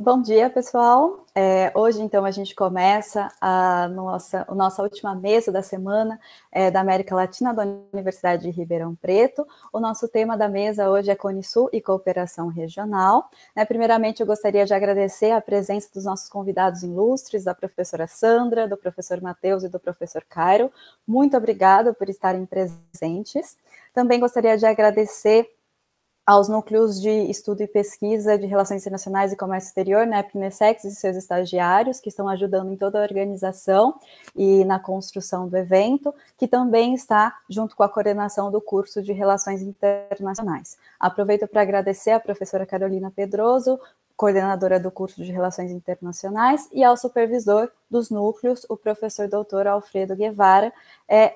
Bom dia, pessoal. Hoje, então, a gente começa a nossa última mesa da semana da América Latina da Universidade de Ribeirão Preto. O nosso tema da mesa hoje é CONISU e Cooperação Regional. Primeiramente, eu gostaria de agradecer a presença dos nossos convidados ilustres, da professora Sandra, do professor Matheus e do professor Cairo. Muito obrigada por estarem presentes. Também gostaria de agradecer aos núcleos de estudo e pesquisa de relações internacionais e comércio exterior, né, PNSEX e seus estagiários, que estão ajudando em toda a organização e na construção do evento, que também está junto com a coordenação do curso de Relações Internacionais. Aproveito para agradecer à professora Carolina Pedroso, coordenadora do curso de Relações Internacionais, e ao supervisor dos núcleos, o professor doutor Alfredo Guevara,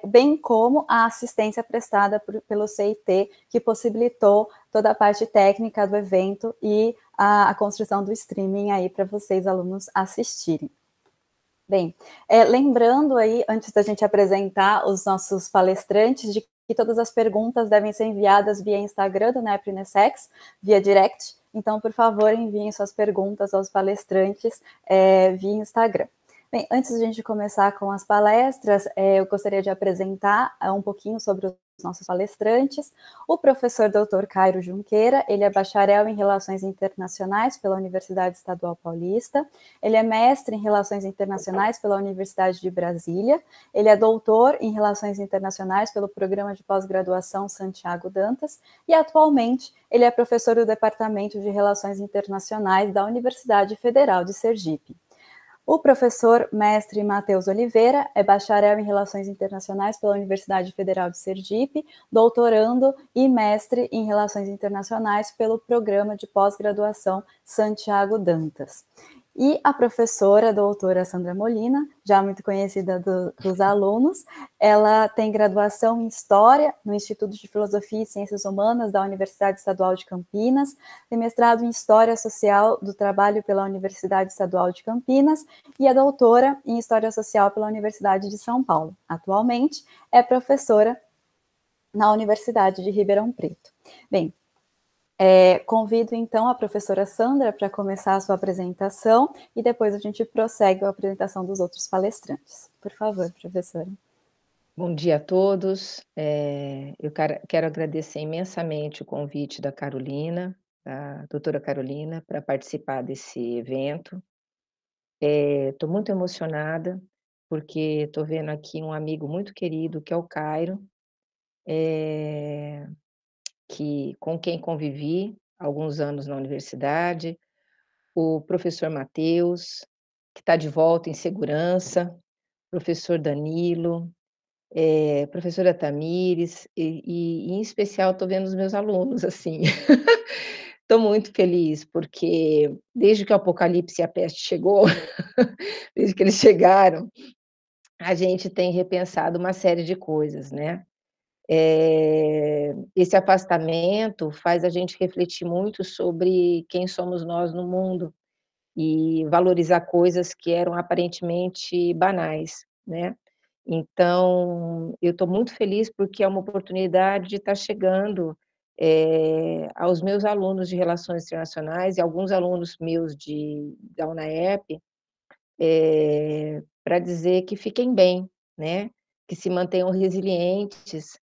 bem como a assistência prestada pelo CIT, que possibilitou toda a parte técnica do evento e a construção do streaming aí para vocês, alunos, assistirem. Bem, lembrando aí, antes da gente apresentar os nossos palestrantes, de que todas as perguntas devem ser enviadas via Instagram do NEP-UNESEX, via direct. Então, por favor, enviem suas perguntas aos palestrantes via Instagram. Bem, antes de a gente começar com as palestras, eu gostaria de apresentar um pouquinho sobre os nossos palestrantes. O professor Dr. Cairo Junqueira, ele é bacharel em Relações Internacionais pela Universidade Estadual Paulista, ele é mestre em Relações Internacionais pela Universidade de Brasília, ele é doutor em Relações Internacionais pelo Programa de Pós-Graduação Santiago Dantas e, atualmente, ele é professor do Departamento de Relações Internacionais da Universidade Federal de Sergipe. O professor mestre Matheus Oliveira é bacharel em Relações Internacionais pela Universidade Federal de Sergipe, doutorando e mestre em Relações Internacionais pelo Programa de Pós-Graduação Santiago Dantas. E a professora doutora Sandra Molina, já muito conhecida dos alunos, ela tem graduação em História no Instituto de Filosofia e Ciências Humanas da Universidade Estadual de Campinas, tem mestrado em História Social do Trabalho pela Universidade Estadual de Campinas e é doutora em História Social pela Universidade de São Paulo. Atualmente é professora na Universidade de Ribeirão Preto. Bem, convido então a professora Sandra para começar a sua apresentação e depois a gente prossegue a apresentação dos outros palestrantes. Por favor, professora. Bom dia a todos. Eu quero agradecer imensamente o convite da Carolina, da doutora Carolina, para participar desse evento. Estou muito emocionada, porque estou vendo aqui um amigo muito querido, que é o Cairo, com quem convivi há alguns anos na universidade, o professor Matheus, que está de volta em segurança, professor Danilo, professora Tamires, em especial estou vendo os meus alunos, assim. Estou muito feliz, porque desde que o Apocalipse e a Peste chegou, desde que eles chegaram, a gente tem repensado uma série de coisas, né. Esse afastamento faz a gente refletir muito sobre quem somos nós no mundo, e valorizar coisas que eram aparentemente banais, né. Então, eu estou muito feliz, porque é uma oportunidade de estar chegando, aos meus alunos de Relações Internacionais e alguns alunos meus da UNAEP, para dizer que fiquem bem, né, que se mantenham resilientes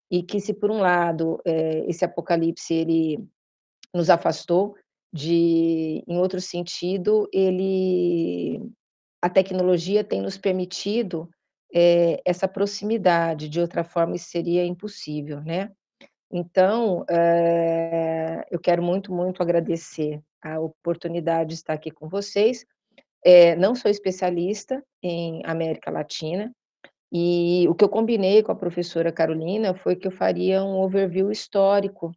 e que, se por um lado, esse apocalipse ele nos afastou, em outro sentido, a tecnologia tem nos permitido, essa proximidade, de outra forma isso seria impossível, né. Então, eu quero muito, muito agradecer a oportunidade de estar aqui com vocês. Não sou especialista em América Latina, e o que eu combinei com a professora Carolina foi que eu faria um overview histórico,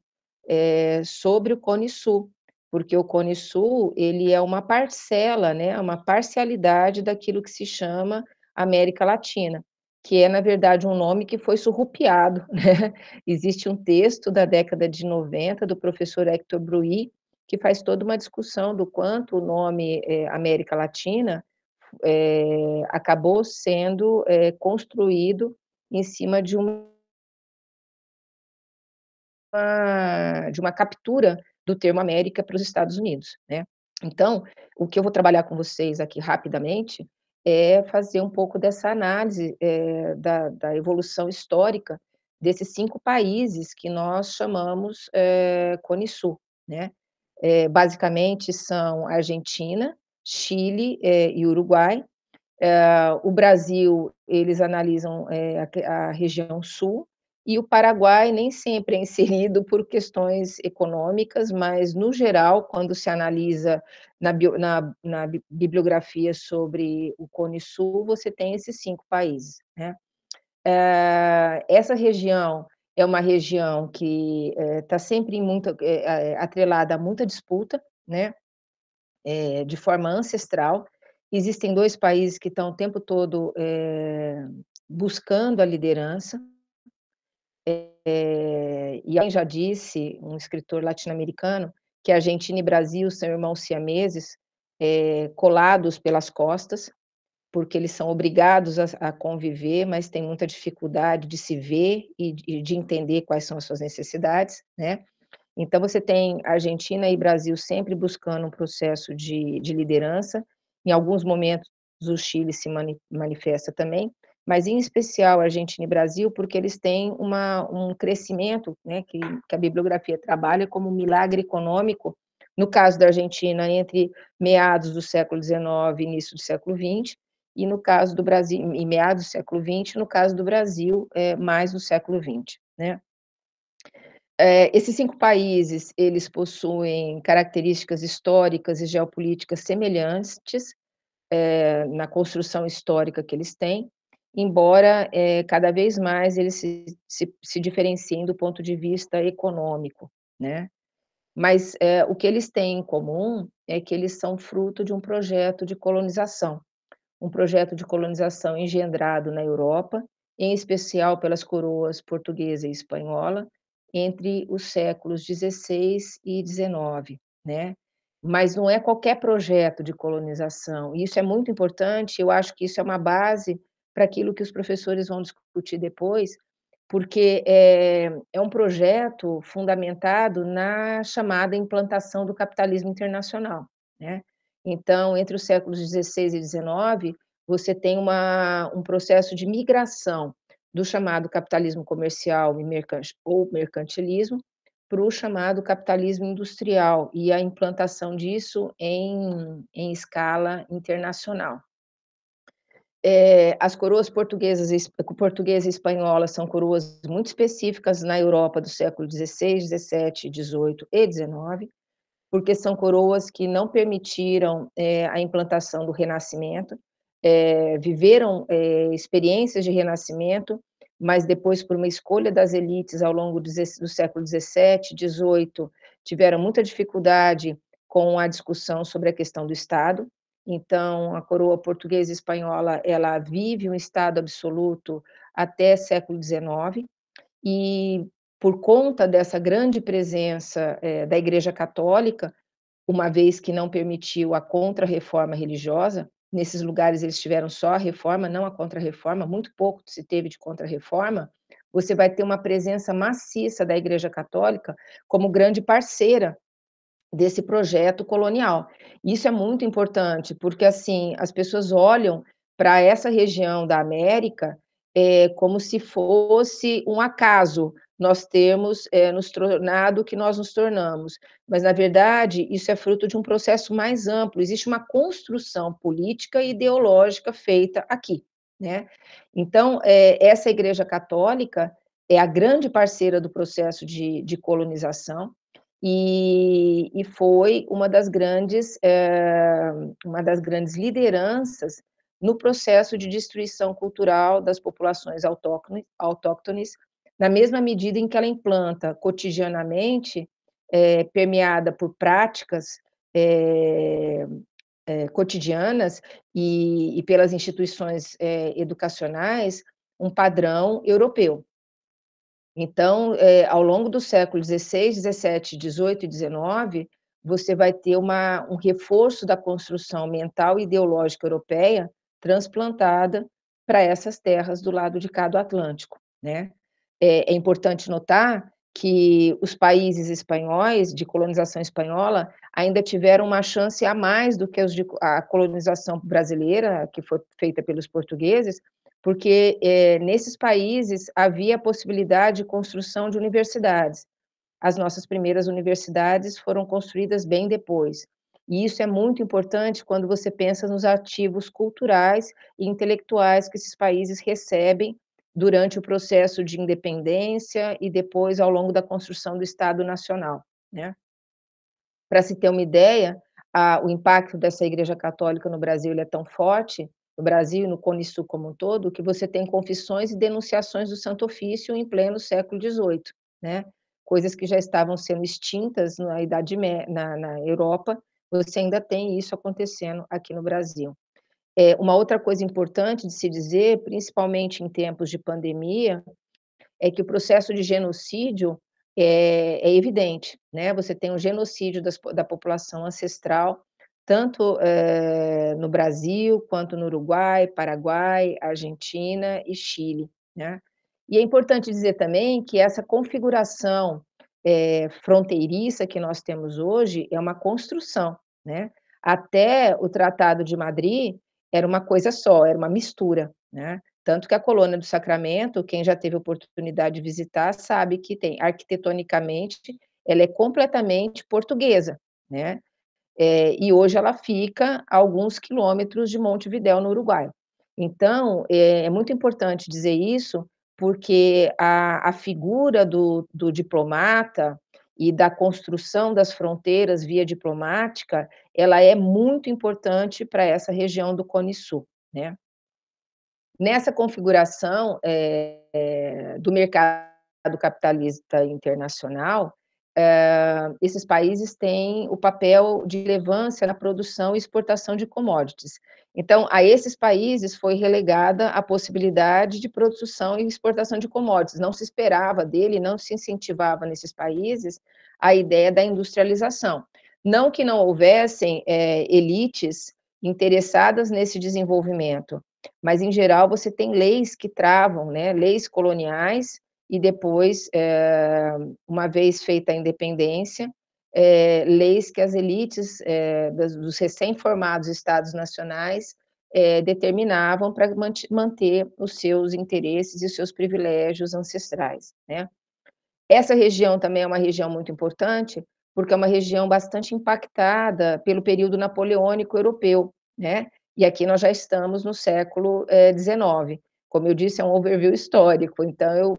sobre o Cone Sul, porque o Cone Sul, ele é uma parcela, né, uma parcialidade daquilo que se chama América Latina, que é, na verdade, um nome que foi surrupiado, né. Existe um texto da década de 90 do professor Hector Bruy, que faz toda uma discussão do quanto o nome, América Latina, acabou sendo, construído em cima de uma captura do termo América para os Estados Unidos, né. Então, o que eu vou trabalhar com vocês aqui rapidamente é fazer um pouco dessa análise, da evolução histórica desses 5 países que nós chamamos, Cone Sul, né. Basicamente são Argentina, Chile, e Uruguai. O Brasil, eles analisam, a região sul, e o Paraguai nem sempre é inserido por questões econômicas, mas, no geral, quando se analisa na bibliografia sobre o Cone Sul, você tem esses 5 países, né. Essa região é uma região que está sempre em muita atrelada a muita disputa, né, de forma ancestral. Existem 2 países que estão o tempo todo, buscando a liderança, e alguém já disse, um escritor latino-americano, que Argentina e Brasil são irmãos siameses, colados pelas costas, porque eles são obrigados a conviver, mas têm muita dificuldade de se ver e de entender quais são as suas necessidades, né. Então você tem Argentina e Brasil sempre buscando um processo de liderança, em alguns momentos o Chile se manifesta também, mas em especial Argentina e Brasil, porque eles têm um crescimento, né, que a bibliografia trabalha como milagre econômico, no caso da Argentina entre meados do século XIX e início do século XX, e no caso do Brasil em meados do século XX, no caso do Brasil, mais do século XX, né. Esses 5 países, eles possuem características históricas e geopolíticas semelhantes, na construção histórica que eles têm, embora, cada vez mais eles se diferenciem do ponto de vista econômico, né. Mas, o que eles têm em comum é que eles são fruto de um projeto de colonização engendrado na Europa, em especial pelas coroas portuguesa e espanhola, entre os séculos XVI e XIX, né. Mas não é qualquer projeto de colonização, e isso é muito importante, eu acho que isso é uma base para aquilo que os professores vão discutir depois, porque é um projeto fundamentado na chamada implantação do capitalismo internacional, né. Então, entre os séculos XVI e XIX, você tem um processo de migração do chamado capitalismo comercial e mercantilismo para o chamado capitalismo industrial e a implantação disso em escala internacional. As coroas portuguesa e espanhola são coroas muito específicas na Europa do século XVI, XVII, XVIII e XIX, porque são coroas que não permitiram, a implantação do Renascimento, viveram, experiências de Renascimento, mas depois, por uma escolha das elites ao longo do século XVII, XVIII, tiveram muita dificuldade com a discussão sobre a questão do Estado. Então, a coroa portuguesa e espanhola, ela vive um Estado absoluto até século XIX, e por conta dessa grande presença, da Igreja Católica, uma vez que não permitiu a contra-reforma religiosa, nesses lugares eles tiveram só a reforma, não a contra-reforma, muito pouco se teve de contra-reforma, você vai ter uma presença maciça da Igreja Católica como grande parceira desse projeto colonial. Isso é muito importante, porque, assim, as pessoas olham para essa região da América, como se fosse um acaso nós termos, nos tornado o que nós nos tornamos, mas, na verdade, isso é fruto de um processo mais amplo, existe uma construção política e ideológica feita aqui, né. Então, essa Igreja Católica é a grande parceira do processo de colonização, e foi uma das grandes lideranças no processo de destruição cultural das populações autóctones, na mesma medida em que ela implanta cotidianamente, permeada por práticas, cotidianas e pelas instituições, educacionais, um padrão europeu. Então, ao longo do século XVI, XVII, XVIII e XIX, você vai ter um reforço da construção mental e ideológica europeia transplantada para essas terras do lado de cá do Atlântico, né. É importante notar que os países espanhóis, de colonização espanhola, ainda tiveram uma chance a mais do que os de a colonização brasileira, que foi feita pelos portugueses, porque, nesses países havia a possibilidade de construção de universidades. As nossas primeiras universidades foram construídas bem depois. E isso é muito importante quando você pensa nos ativos culturais e intelectuais que esses países recebem durante o processo de independência e depois ao longo da construção do Estado Nacional, né. Para se ter uma ideia, o impacto dessa Igreja Católica no Brasil, ele é tão forte, no Brasil e no Cone Sul como um todo, que você tem confissões e denunciações do Santo Ofício em pleno século XVIII, né, coisas que já estavam sendo extintas na Idade Mé na Europa, você ainda tem isso acontecendo aqui no Brasil. Uma outra coisa importante de se dizer, principalmente em tempos de pandemia, é que o processo de genocídio é evidente, né, você tem um genocídio da população ancestral, tanto, no Brasil, quanto no Uruguai, Paraguai, Argentina e Chile, né. E é importante dizer também que essa configuração, fronteiriça que nós temos hoje é uma construção, né. Até o Tratado de Madrid era uma coisa só, era uma mistura, né. Tanto que a Colônia do Sacramento, quem já teve oportunidade de visitar, sabe que tem arquitetonicamente, ela é completamente portuguesa, né, e hoje ela fica a alguns quilômetros de Montevidéu, no Uruguai. Então, é muito importante dizer isso, porque a figura do diplomata e da construção das fronteiras via diplomática, ela é muito importante para essa região do Cone Sul, né. Nessa configuração, do mercado capitalista internacional, esses países têm o papel de relevância na produção e exportação de commodities. Então, a esses países foi relegada a possibilidade de produção e exportação de commodities, não se esperava dele, não se incentivava nesses países a ideia da industrialização. Não que não houvessem, elites interessadas nesse desenvolvimento, mas em geral você tem leis que travam, né, leis coloniais e depois, uma vez feita a independência, leis que as elites, dos recém-formados estados nacionais, determinavam para manter os seus interesses e os seus privilégios ancestrais, né. Essa região também é uma região muito importante, porque é uma região bastante impactada pelo período napoleônico europeu, né, e aqui nós já estamos no século, XIX. Como eu disse, é um overview histórico, então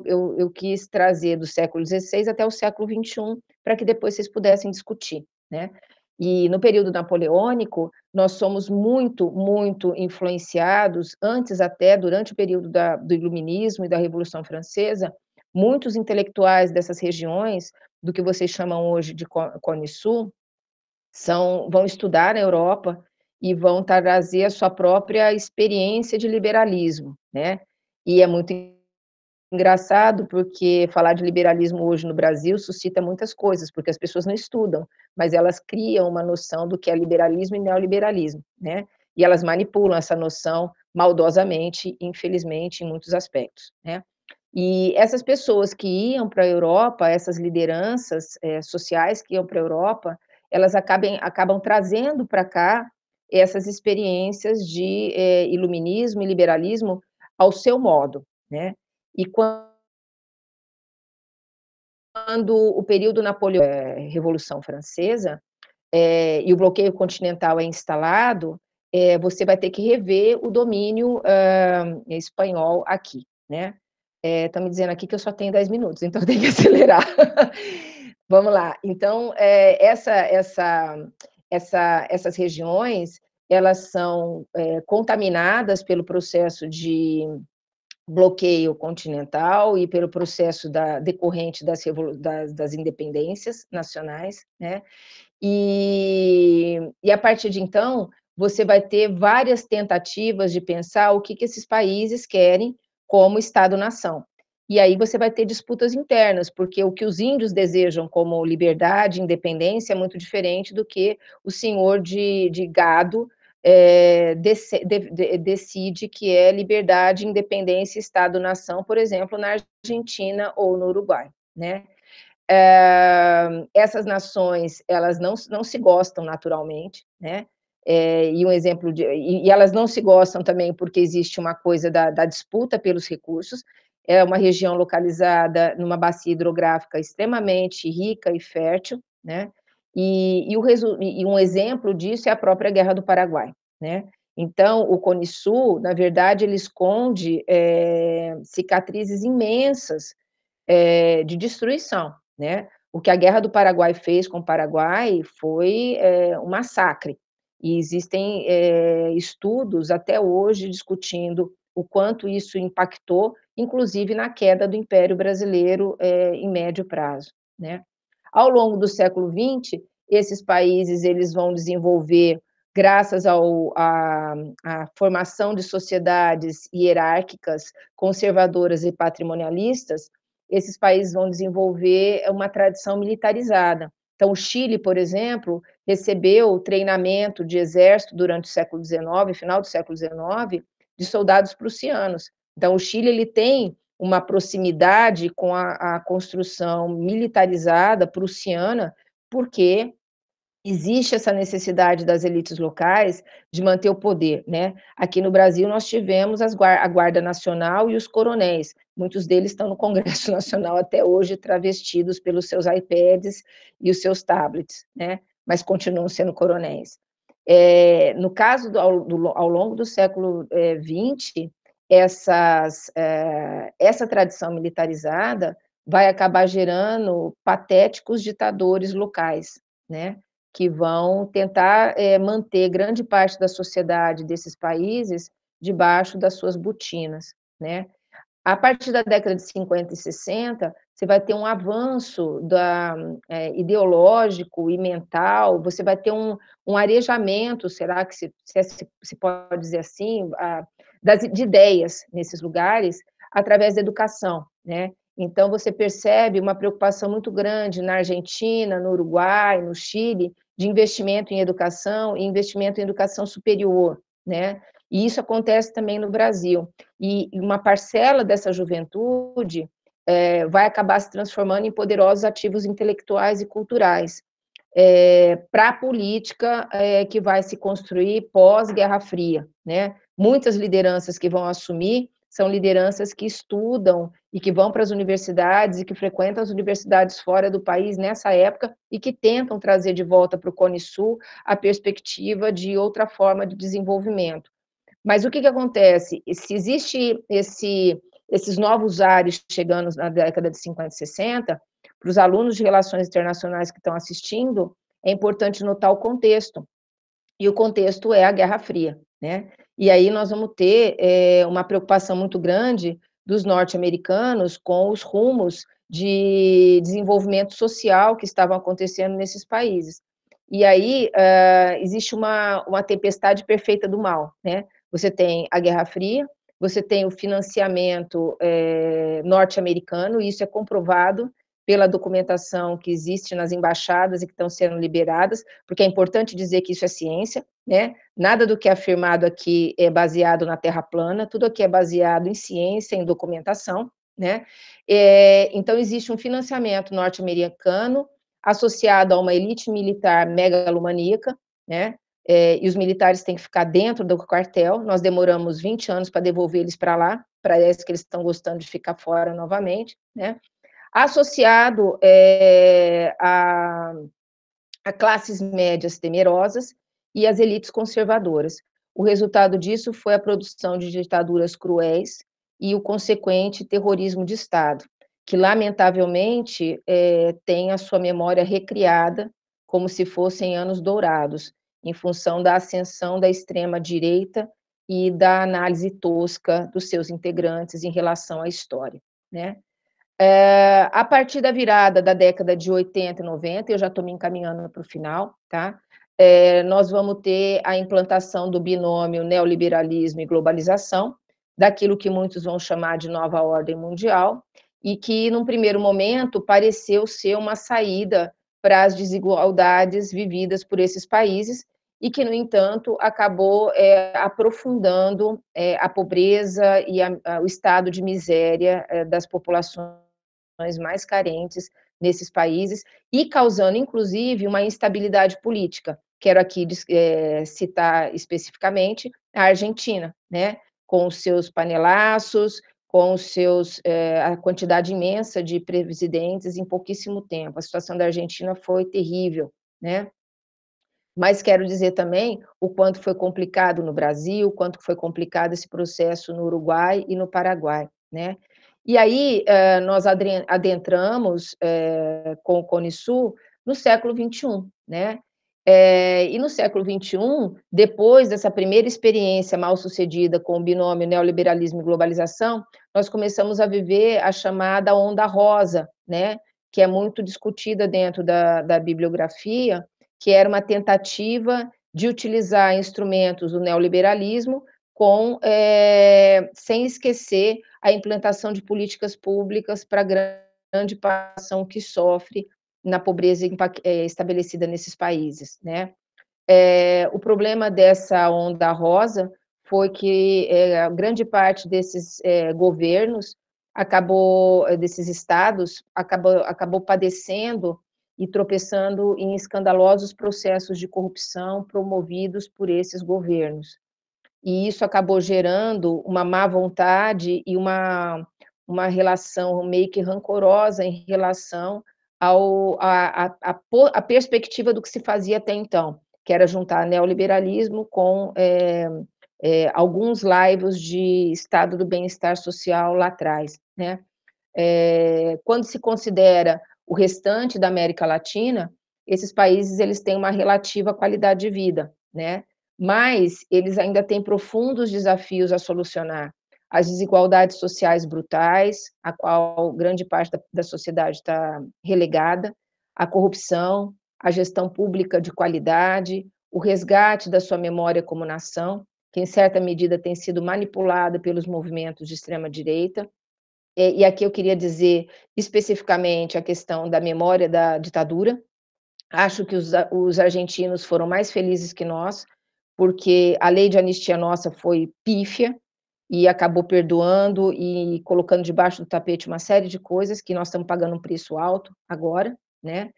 eu quis trazer do século XVI até o século XXI, para que depois vocês pudessem discutir, né. E no período napoleônico, nós somos muito, muito influenciados, antes até, durante o período do iluminismo e da Revolução Francesa, muitos intelectuais dessas regiões, do que vocês chamam hoje de Cone Sul, vão estudar na Europa e vão trazer a sua própria experiência de liberalismo, né. E é muito engraçado, porque falar de liberalismo hoje no Brasil suscita muitas coisas, porque as pessoas não estudam, mas elas criam uma noção do que é liberalismo e neoliberalismo, né, e elas manipulam essa noção maldosamente, infelizmente, em muitos aspectos, né. E essas pessoas que iam para a Europa, essas lideranças, sociais que iam para a Europa, elas acabam trazendo para cá essas experiências de, iluminismo e liberalismo ao seu modo, né. E quando o período Revolução Francesa, e o bloqueio continental é instalado, você vai ter que rever o domínio, espanhol aqui, né. Estão me dizendo aqui que eu só tenho 10 minutos, então eu tenho que acelerar. Vamos lá, então, essas regiões, elas são, contaminadas pelo processo de bloqueio continental e pelo processo decorrente das independências nacionais, né, e a partir de então, você vai ter várias tentativas de pensar o que esses países querem como Estado-nação. E aí você vai ter disputas internas, porque o que os índios desejam como liberdade, independência, é muito diferente do que o senhor de gado, decide que é liberdade, independência, Estado-nação, por exemplo, na Argentina ou no Uruguai, né? Essas nações, elas não se gostam naturalmente, né? E um exemplo e elas não se gostam também porque existe uma coisa da disputa pelos recursos. É uma região localizada numa bacia hidrográfica extremamente rica e fértil, né? E um exemplo disso é a própria Guerra do Paraguai, né? Então, o Cone Sul, na verdade, ele esconde cicatrizes imensas de destruição, né? O que a Guerra do Paraguai fez com o Paraguai foi um massacre. E existem estudos até hoje discutindo o quanto isso impactou, inclusive na queda do Império Brasileiro em médio prazo, né? Ao longo do século XX, esses países eles vão desenvolver, graças à formação de sociedades hierárquicas, conservadoras e patrimonialistas, esses países vão desenvolver uma tradição militarizada. Então, o Chile, por exemplo, recebeu treinamento de exército durante o século XIX, final do século XIX, de soldados prussianos. Então, o Chile ele tem uma proximidade com a construção militarizada prussiana, porque existe essa necessidade das elites locais de manter o poder, né? Aqui no Brasil nós tivemos a Guarda Nacional e os coronéis, muitos deles estão no Congresso Nacional até hoje, travestidos pelos seus iPads e os seus tablets, né? Mas continuam sendo coronéis. No caso, ao longo do século XX, essa tradição militarizada vai acabar gerando patéticos ditadores locais, né? Que vão tentar manter grande parte da sociedade desses países debaixo das suas botinas, né? A partir da década de 50 e 60, você vai ter um avanço ideológico e mental, você vai ter um arejamento, será que se pode dizer assim, de ideias nesses lugares, através da educação, né? Então, você percebe uma preocupação muito grande na Argentina, no Uruguai, no Chile, de investimento em educação e investimento em educação superior, né? E isso acontece também no Brasil. E uma parcela dessa juventude vai acabar se transformando em poderosos ativos intelectuais e culturais para a política que vai se construir pós-Guerra Fria, né? Muitas lideranças que vão assumir são lideranças que estudam e que vão para as universidades e que frequentam as universidades fora do país nessa época e que tentam trazer de volta para o Cone Sul a perspectiva de outra forma de desenvolvimento. Mas o que acontece? Se existe esses novos ares chegando na década de 50 e 60, para os alunos de relações internacionais que estão assistindo, é importante notar o contexto. E o contexto é a Guerra Fria, né? E aí nós vamos ter uma preocupação muito grande dos norte-americanos com os rumos de desenvolvimento social que estavam acontecendo nesses países. E aí existe uma tempestade perfeita do mal, né? Você tem a Guerra Fria, você tem o financiamento norte-americano, e isso é comprovado pela documentação que existe nas embaixadas e que estão sendo liberadas, porque é importante dizer que isso é ciência, né? Nada do que é afirmado aqui é baseado na Terra plana, tudo aqui é baseado em ciência, em documentação, né? Então, existe um financiamento norte-americano associado a uma elite militar megalomaníaca, né? E os militares têm que ficar dentro do quartel. Nós demoramos 20 anos para devolver eles para lá, parece que eles estão gostando de ficar fora novamente, né? Associado a classes médias temerosas e as elites conservadoras. O resultado disso foi a produção de ditaduras cruéis e o consequente terrorismo de Estado, que, lamentavelmente, tem a sua memória recriada como se fossem anos dourados, em função da ascensão da extrema-direita e da análise tosca dos seus integrantes em relação à história, né? A partir da virada da década de 80 e 90, eu já estou me encaminhando para o final, tá? Nós vamos ter a implantação do binômio neoliberalismo e globalização, daquilo que muitos vão chamar de nova ordem mundial, e que, num primeiro momento, pareceu ser uma saída para as desigualdades vividas por esses países, e que, no entanto, acabou aprofundando a pobreza e o estado de miséria das populações mais carentes nesses países e causando, inclusive, uma instabilidade política. Quero aqui citar especificamente a Argentina, né, com os seus panelaços, com os seus a quantidade imensa de presidentes em pouquíssimo tempo. A situação da Argentina foi terrível, né? Mas quero dizer também o quanto foi complicado no Brasil, o quanto foi complicado esse processo no Uruguai e no Paraguai, né? E aí nós adentramos com o Cone Sul no século XXI, né? E no século XXI, depois dessa primeira experiência mal sucedida com o binômio neoliberalismo e globalização, nós começamos a viver a chamada onda rosa, né? Que é muito discutida dentro da bibliografia, que era uma tentativa de utilizar instrumentos do neoliberalismo sem esquecer a implantação de políticas públicas para a grande população que sofre na pobreza estabelecida nesses países, né? O problema dessa onda rosa foi que a grande parte desses governos desses estados, acabou padecendo e tropeçando em escandalosos processos de corrupção promovidos por esses governos. E isso acabou gerando uma má vontade e uma relação meio que rancorosa em relação à perspectiva do que se fazia até então, que era juntar neoliberalismo com alguns laivos de estado do bem-estar social lá atrás, né? Quando se considera o restante da América Latina, esses países eles têm uma relativa qualidade de vida, né? Mas eles ainda têm profundos desafios a solucionar. As desigualdades sociais brutais, a qual grande parte da sociedade está relegada, a corrupção, a gestão pública de qualidade, o resgate da sua memória como nação, que em certa medida tem sido manipulada pelos movimentos de extrema-direita. E aqui eu queria dizer especificamente a questão da memória da ditadura. Acho que os argentinos foram mais felizes que nós, porque a lei de anistia nossa foi pífia e acabou perdoando e colocando debaixo do tapete uma série de coisas que nós estamos pagando um preço alto agora, né?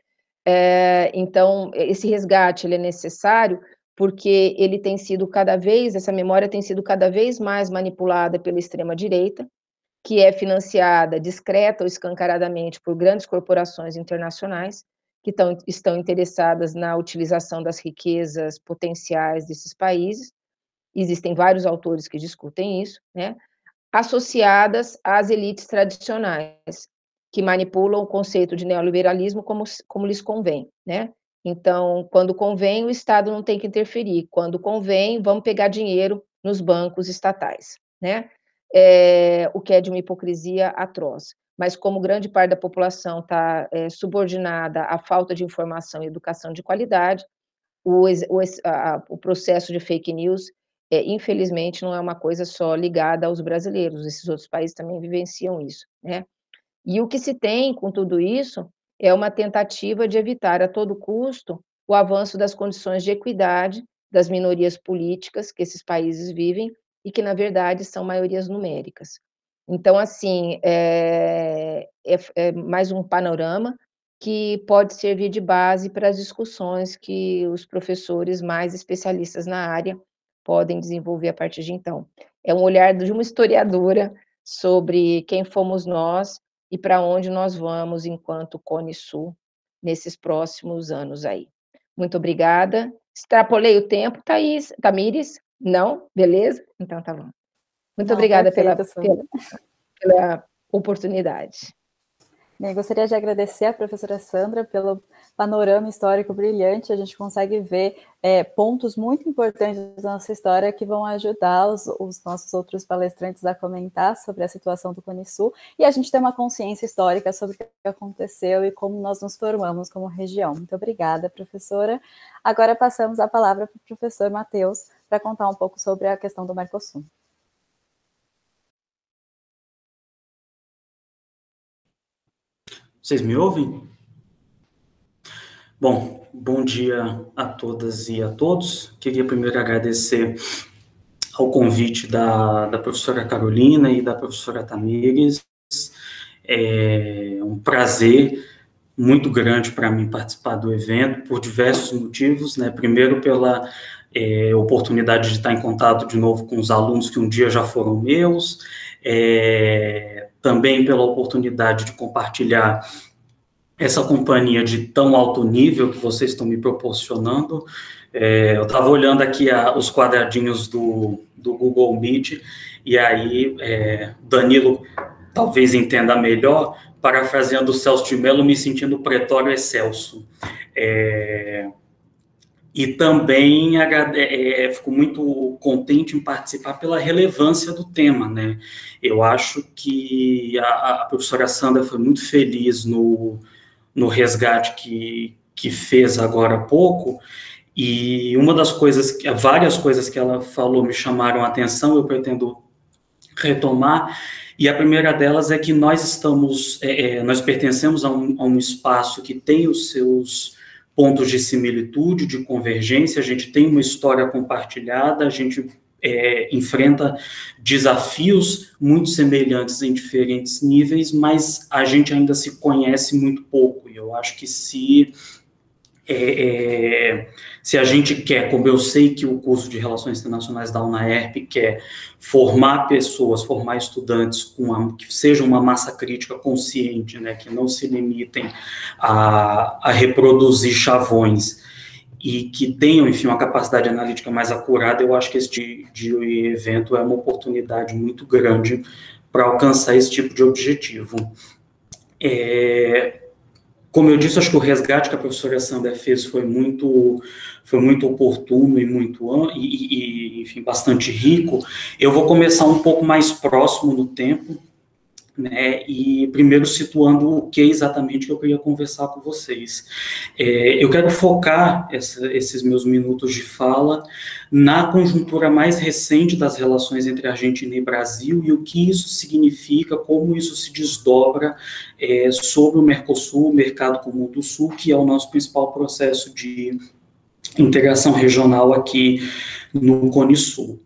Então, esse resgate ele é necessário porque ele tem sido essa memória tem sido cada vez mais manipulada pela extrema-direita, que é financiada discreta ou escancaradamente por grandes corporações internacionais, que estão interessadas na utilização das riquezas potenciais desses países. Existem vários autores que discutem isso, né? Associadas às elites tradicionais, que manipulam o conceito de neoliberalismo como lhes convém, né? Então, quando convém, o Estado não tem que interferir. Quando convém, vamos pegar dinheiro nos bancos estatais, né? O que é de uma hipocrisia atroz. Mas como grande parte da população está subordinada à falta de informação e educação de qualidade, o processo de fake news, infelizmente, não é uma coisa só ligada aos brasileiros, esses outros países também vivenciam isso, né? E o que se tem com tudo isso é uma tentativa de evitar a todo custo o avanço das condições de equidade das minorias políticas que esses países vivem e que, na verdade, são maiorias numéricas. Então, assim, é mais um panorama que pode servir de base para as discussões que os professores mais especialistas na área podem desenvolver a partir de então. É um olhar de uma historiadora sobre quem fomos nós e para onde nós vamos enquanto Cone Sul nesses próximos anos aí. Muito obrigada. Extrapolei o tempo, Thaís, Tamires? Não? Beleza? Então tá bom. Muito Não, obrigada perfeito, pela oportunidade. Bem, gostaria de agradecer à professora Sandra pelo panorama histórico brilhante. A gente consegue ver pontos muito importantes da nossa história que vão ajudar os nossos outros palestrantes a comentar sobre a situação do Cone Sul e a gente ter uma consciência histórica sobre o que aconteceu e como nós nos formamos como região. Muito obrigada, professora. Agora passamos a palavra para o professor Matheus para contar um pouco sobre a questão do Mercosul. Vocês me ouvem? Bom, bom dia a todas e a todos. Queria primeiro agradecer ao convite da professora Carolina e da professora Tamires. É um prazer muito grande para mim participar do evento, por diversos motivos, né? Primeiro, pela oportunidade de estar em contato de novo com os alunos que um dia já foram meus, também pela oportunidade de compartilhar essa companhia de tão alto nível que vocês estão me proporcionando. Eu estava olhando aqui os quadradinhos do Google Meet, e aí Danilo talvez entenda melhor, parafraseando o Celso de Mello, me sentindo pretório excelso. E também fico muito contente em participar pela relevância do tema, né? Eu acho que a professora Sandra foi muito feliz no resgate que fez agora há pouco, e várias coisas que ela falou me chamaram a atenção, eu pretendo retomar, e a primeira delas é que nós pertencemos a um espaço que tem os seus pontos de similitude, de convergência, a gente tem uma história compartilhada, a gente enfrenta desafios muito semelhantes em diferentes níveis, mas a gente ainda se conhece muito pouco, e eu acho que se a gente quer, como eu sei que o curso de Relações Internacionais da UNAERP quer formar pessoas, formar estudantes que sejam uma massa crítica consciente, né, que não se limitem a reproduzir chavões e que tenham, enfim, uma capacidade analítica mais acurada, eu acho que esse tipo de evento é uma oportunidade muito grande para alcançar esse tipo de objetivo. Como eu disse, acho que o resgate que a professora Sandra fez foi muito oportuno e enfim, bastante rico. Eu vou começar um pouco mais próximo no tempo, né, e primeiro situando o que exatamente que eu queria conversar com vocês. Eu quero focar esses meus minutos de fala na conjuntura mais recente das relações entre Argentina e Brasil e o que isso significa, como isso se desdobra sobre o Mercosul, o Mercado Comum do Sul, que é o nosso principal processo de integração regional aqui no Cone Sul.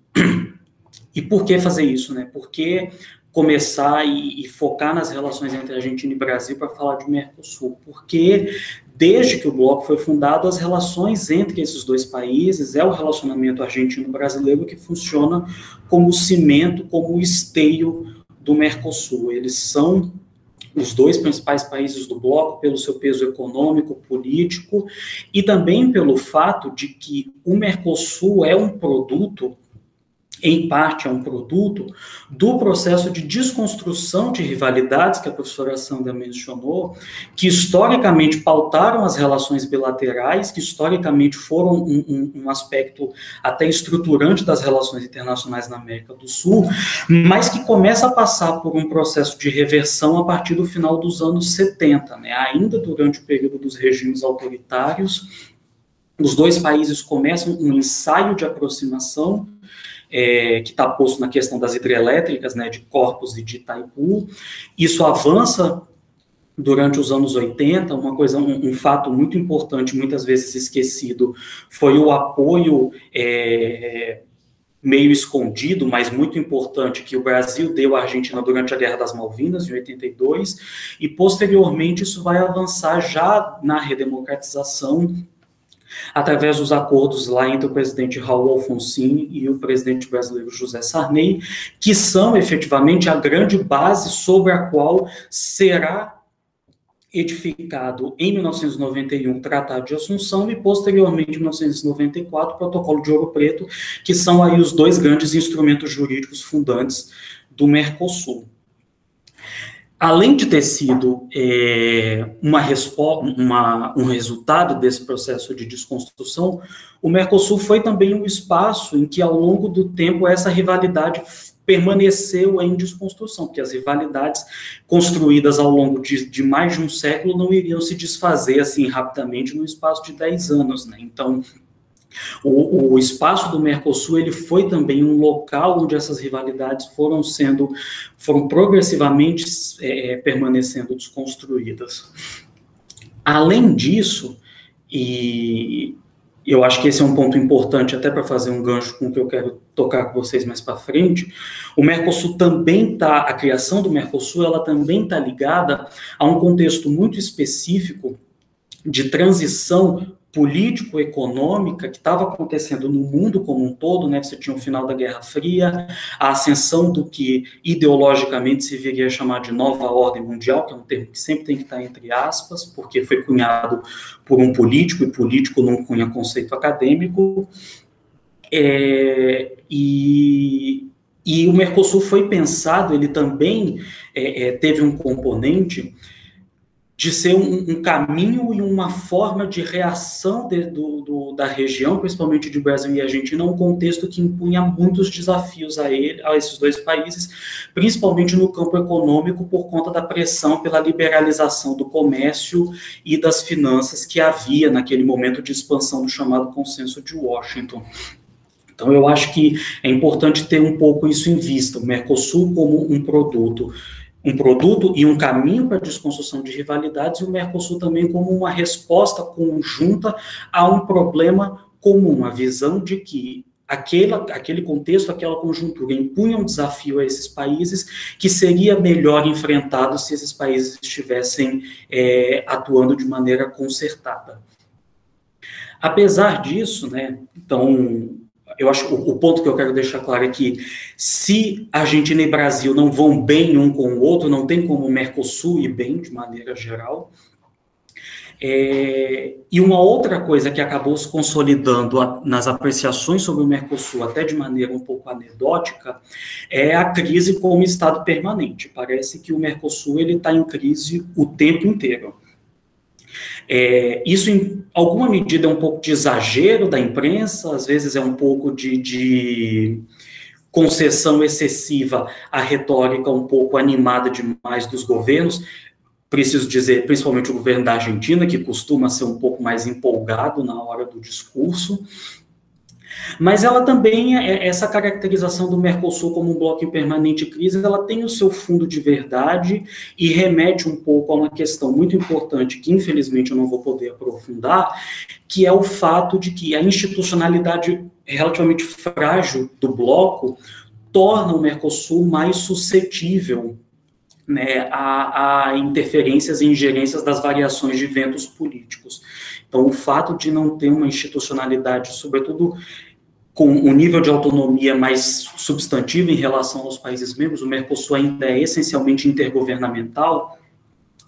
E por que fazer isso, né? Por que começar e focar nas relações entre Argentina e Brasil para falar de Mercosul? Porque desde que o bloco foi fundado, as relações entre esses dois países o relacionamento argentino-brasileiro que funciona como cimento, como esteio do Mercosul. Eles são os dois principais países do bloco pelo seu peso econômico, político e também pelo fato de que o Mercosul é um produto, em parte é um produto, do processo de desconstrução de rivalidades que a professora Sandra mencionou, que historicamente pautaram as relações bilaterais, que historicamente foram um aspecto até estruturante das relações internacionais na América do Sul, mas que começa a passar por um processo de reversão a partir do final dos anos 70, né? Ainda durante o período dos regimes autoritários, os dois países começam um ensaio de aproximação, que está posto na questão das hidrelétricas, né, de Corpus e de Itaipu. Isso avança durante os anos 80, um fato muito importante, muitas vezes esquecido, foi o apoio meio escondido, mas muito importante, que o Brasil deu à Argentina durante a Guerra das Malvinas, em 82, e posteriormente isso vai avançar já na redemocratização, através dos acordos lá entre o presidente Raul Alfonsín e o presidente brasileiro José Sarney, que são efetivamente a grande base sobre a qual será edificado em 1991 o Tratado de Assunção e posteriormente em 1994 o Protocolo de Ouro Preto, que são aí os dois grandes instrumentos jurídicos fundantes do Mercosul. Além de ter sido um resultado desse processo de desconstrução, o Mercosul foi também um espaço em que, ao longo do tempo, essa rivalidade permaneceu em desconstrução, porque as rivalidades construídas ao longo de mais de um século não iriam se desfazer assim rapidamente no espaço de 10 anos, né? Então, o espaço do Mercosul ele foi também um local onde essas rivalidades foram progressivamente permanecendo desconstruídas. Além disso, e eu acho que esse é um ponto importante, até para fazer um gancho com o que eu quero tocar com vocês mais para frente, o Mercosul também a criação do Mercosul, ela também está ligada a um contexto muito específico de transição político-econômica que estava acontecendo no mundo como um todo, né? Você tinha o final da Guerra Fria, a ascensão do que ideologicamente se viria a chamar de nova ordem mundial, que é um termo que sempre tem que estar entre aspas, porque foi cunhado por um político, e político não cunha conceito acadêmico, e o Mercosul foi pensado, ele também teve um componente de ser um caminho e uma forma de reação da região, principalmente de Brasil e Argentina, um contexto que impunha muitos desafios a esses dois países, principalmente no campo econômico, por conta da pressão pela liberalização do comércio e das finanças que havia naquele momento de expansão do chamado Consenso de Washington. Então, eu acho que é importante ter um pouco isso em vista, o Mercosul como um produto e um caminho para a desconstrução de rivalidades, e o Mercosul também como uma resposta conjunta a um problema comum, a visão de que aquele contexto, aquela conjuntura impunha um desafio a esses países que seria melhor enfrentado se esses países estivessem atuando de maneira concertada. Apesar disso, né, então, eu acho que o ponto que eu quero deixar claro é que se Argentina e Brasil não vão bem um com o outro, não tem como o Mercosul ir bem de maneira geral. E uma outra coisa que acabou se consolidando nas apreciações sobre o Mercosul, até de maneira um pouco anedótica, é a crise como estado permanente. Parece que o Mercosul está em crise o tempo inteiro. Isso, em alguma medida, é um pouco de exagero da imprensa, às vezes é um pouco de concessão excessiva à retórica um pouco animada demais dos governos. Preciso dizer, principalmente o governo da Argentina, que costuma ser um pouco mais empolgado na hora do discurso. Mas ela também, essa caracterização do Mercosul como um bloco em permanente crise, ela tem o seu fundo de verdade e remete um pouco a uma questão muito importante, que infelizmente eu não vou poder aprofundar, que é o fato de que a institucionalidade relativamente frágil do bloco torna o Mercosul mais suscetível, né, a interferências e ingerências das variações de ventos políticos. Então, o fato de não ter uma institucionalidade, sobretudo com um nível de autonomia mais substantivo em relação aos países membros, o Mercosul ainda é essencialmente intergovernamental,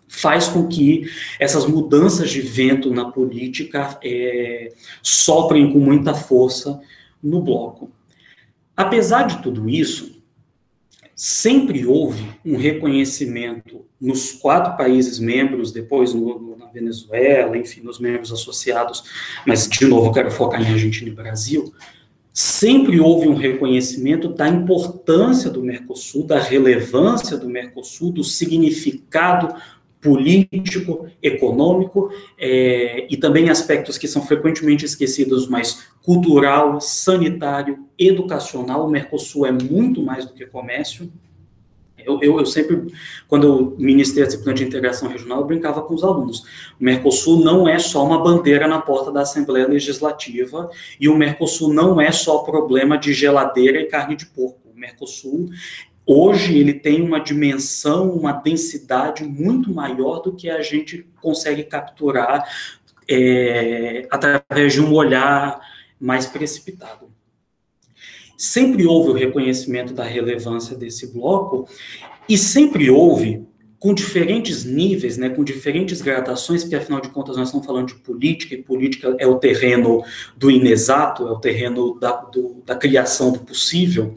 faz com que essas mudanças de vento na política soprem com muita força no bloco. Apesar de tudo isso, sempre houve um reconhecimento nos 4 países membros, depois na Venezuela, enfim, nos membros associados, mas, de novo, eu quero focar em Argentina e Brasil, sempre houve um reconhecimento da importância do Mercosul, da relevância do Mercosul, do significado político, econômico, e também aspectos que são frequentemente esquecidos, mas cultural, sanitário, educacional. O Mercosul é muito mais do que comércio. Eu sempre, quando eu ministrei a disciplina de integração regional, eu brincava com os alunos. O Mercosul não é só uma bandeira na porta da Assembleia Legislativa, e o Mercosul não é só problema de geladeira e carne de porco. O Mercosul, hoje, ele tem uma dimensão, uma densidade muito maior do que a gente consegue capturar através de um olhar mais precipitado. Sempre houve o reconhecimento da relevância desse bloco, e sempre houve, com diferentes níveis, né, com diferentes gradações, porque, afinal de contas, nós estamos falando de política, e política é o terreno do inexato, é o terreno da criação do possível.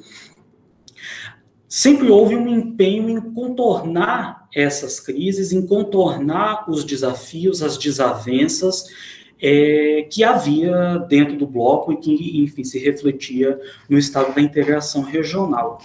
Sempre houve um empenho em contornar essas crises, em contornar os desafios, as desavenças, que havia dentro do bloco e que, enfim, se refletia no estado da integração regional.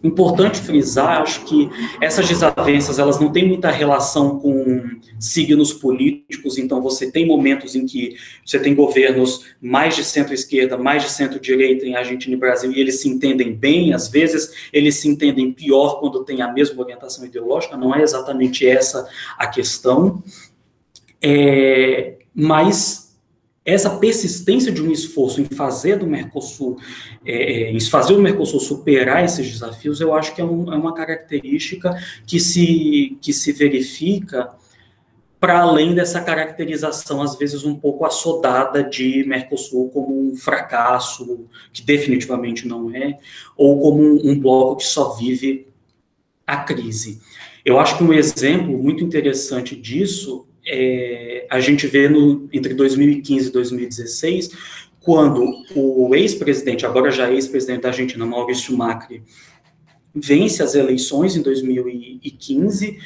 Importante frisar, acho que essas desavenças, elas não têm muita relação com signos políticos, então você tem momentos em que você tem governos mais de centro-esquerda, mais de centro-direita em Argentina e Brasil, e eles se entendem bem, às vezes eles se entendem pior quando têm a mesma orientação ideológica, não é exatamente essa a questão, mas essa persistência de um esforço em fazer do Mercosul, em fazer o Mercosul superar esses desafios, eu acho que é uma característica que se verifica para além dessa caracterização, às vezes, um pouco assodada de Mercosul como um fracasso, que definitivamente não é, ou como um bloco que só vive a crise. Eu acho que um exemplo muito interessante disso a gente vê entre 2015 e 2016, quando o ex-presidente, agora já ex-presidente da Argentina, Maurício Macri, vence as eleições em 2015,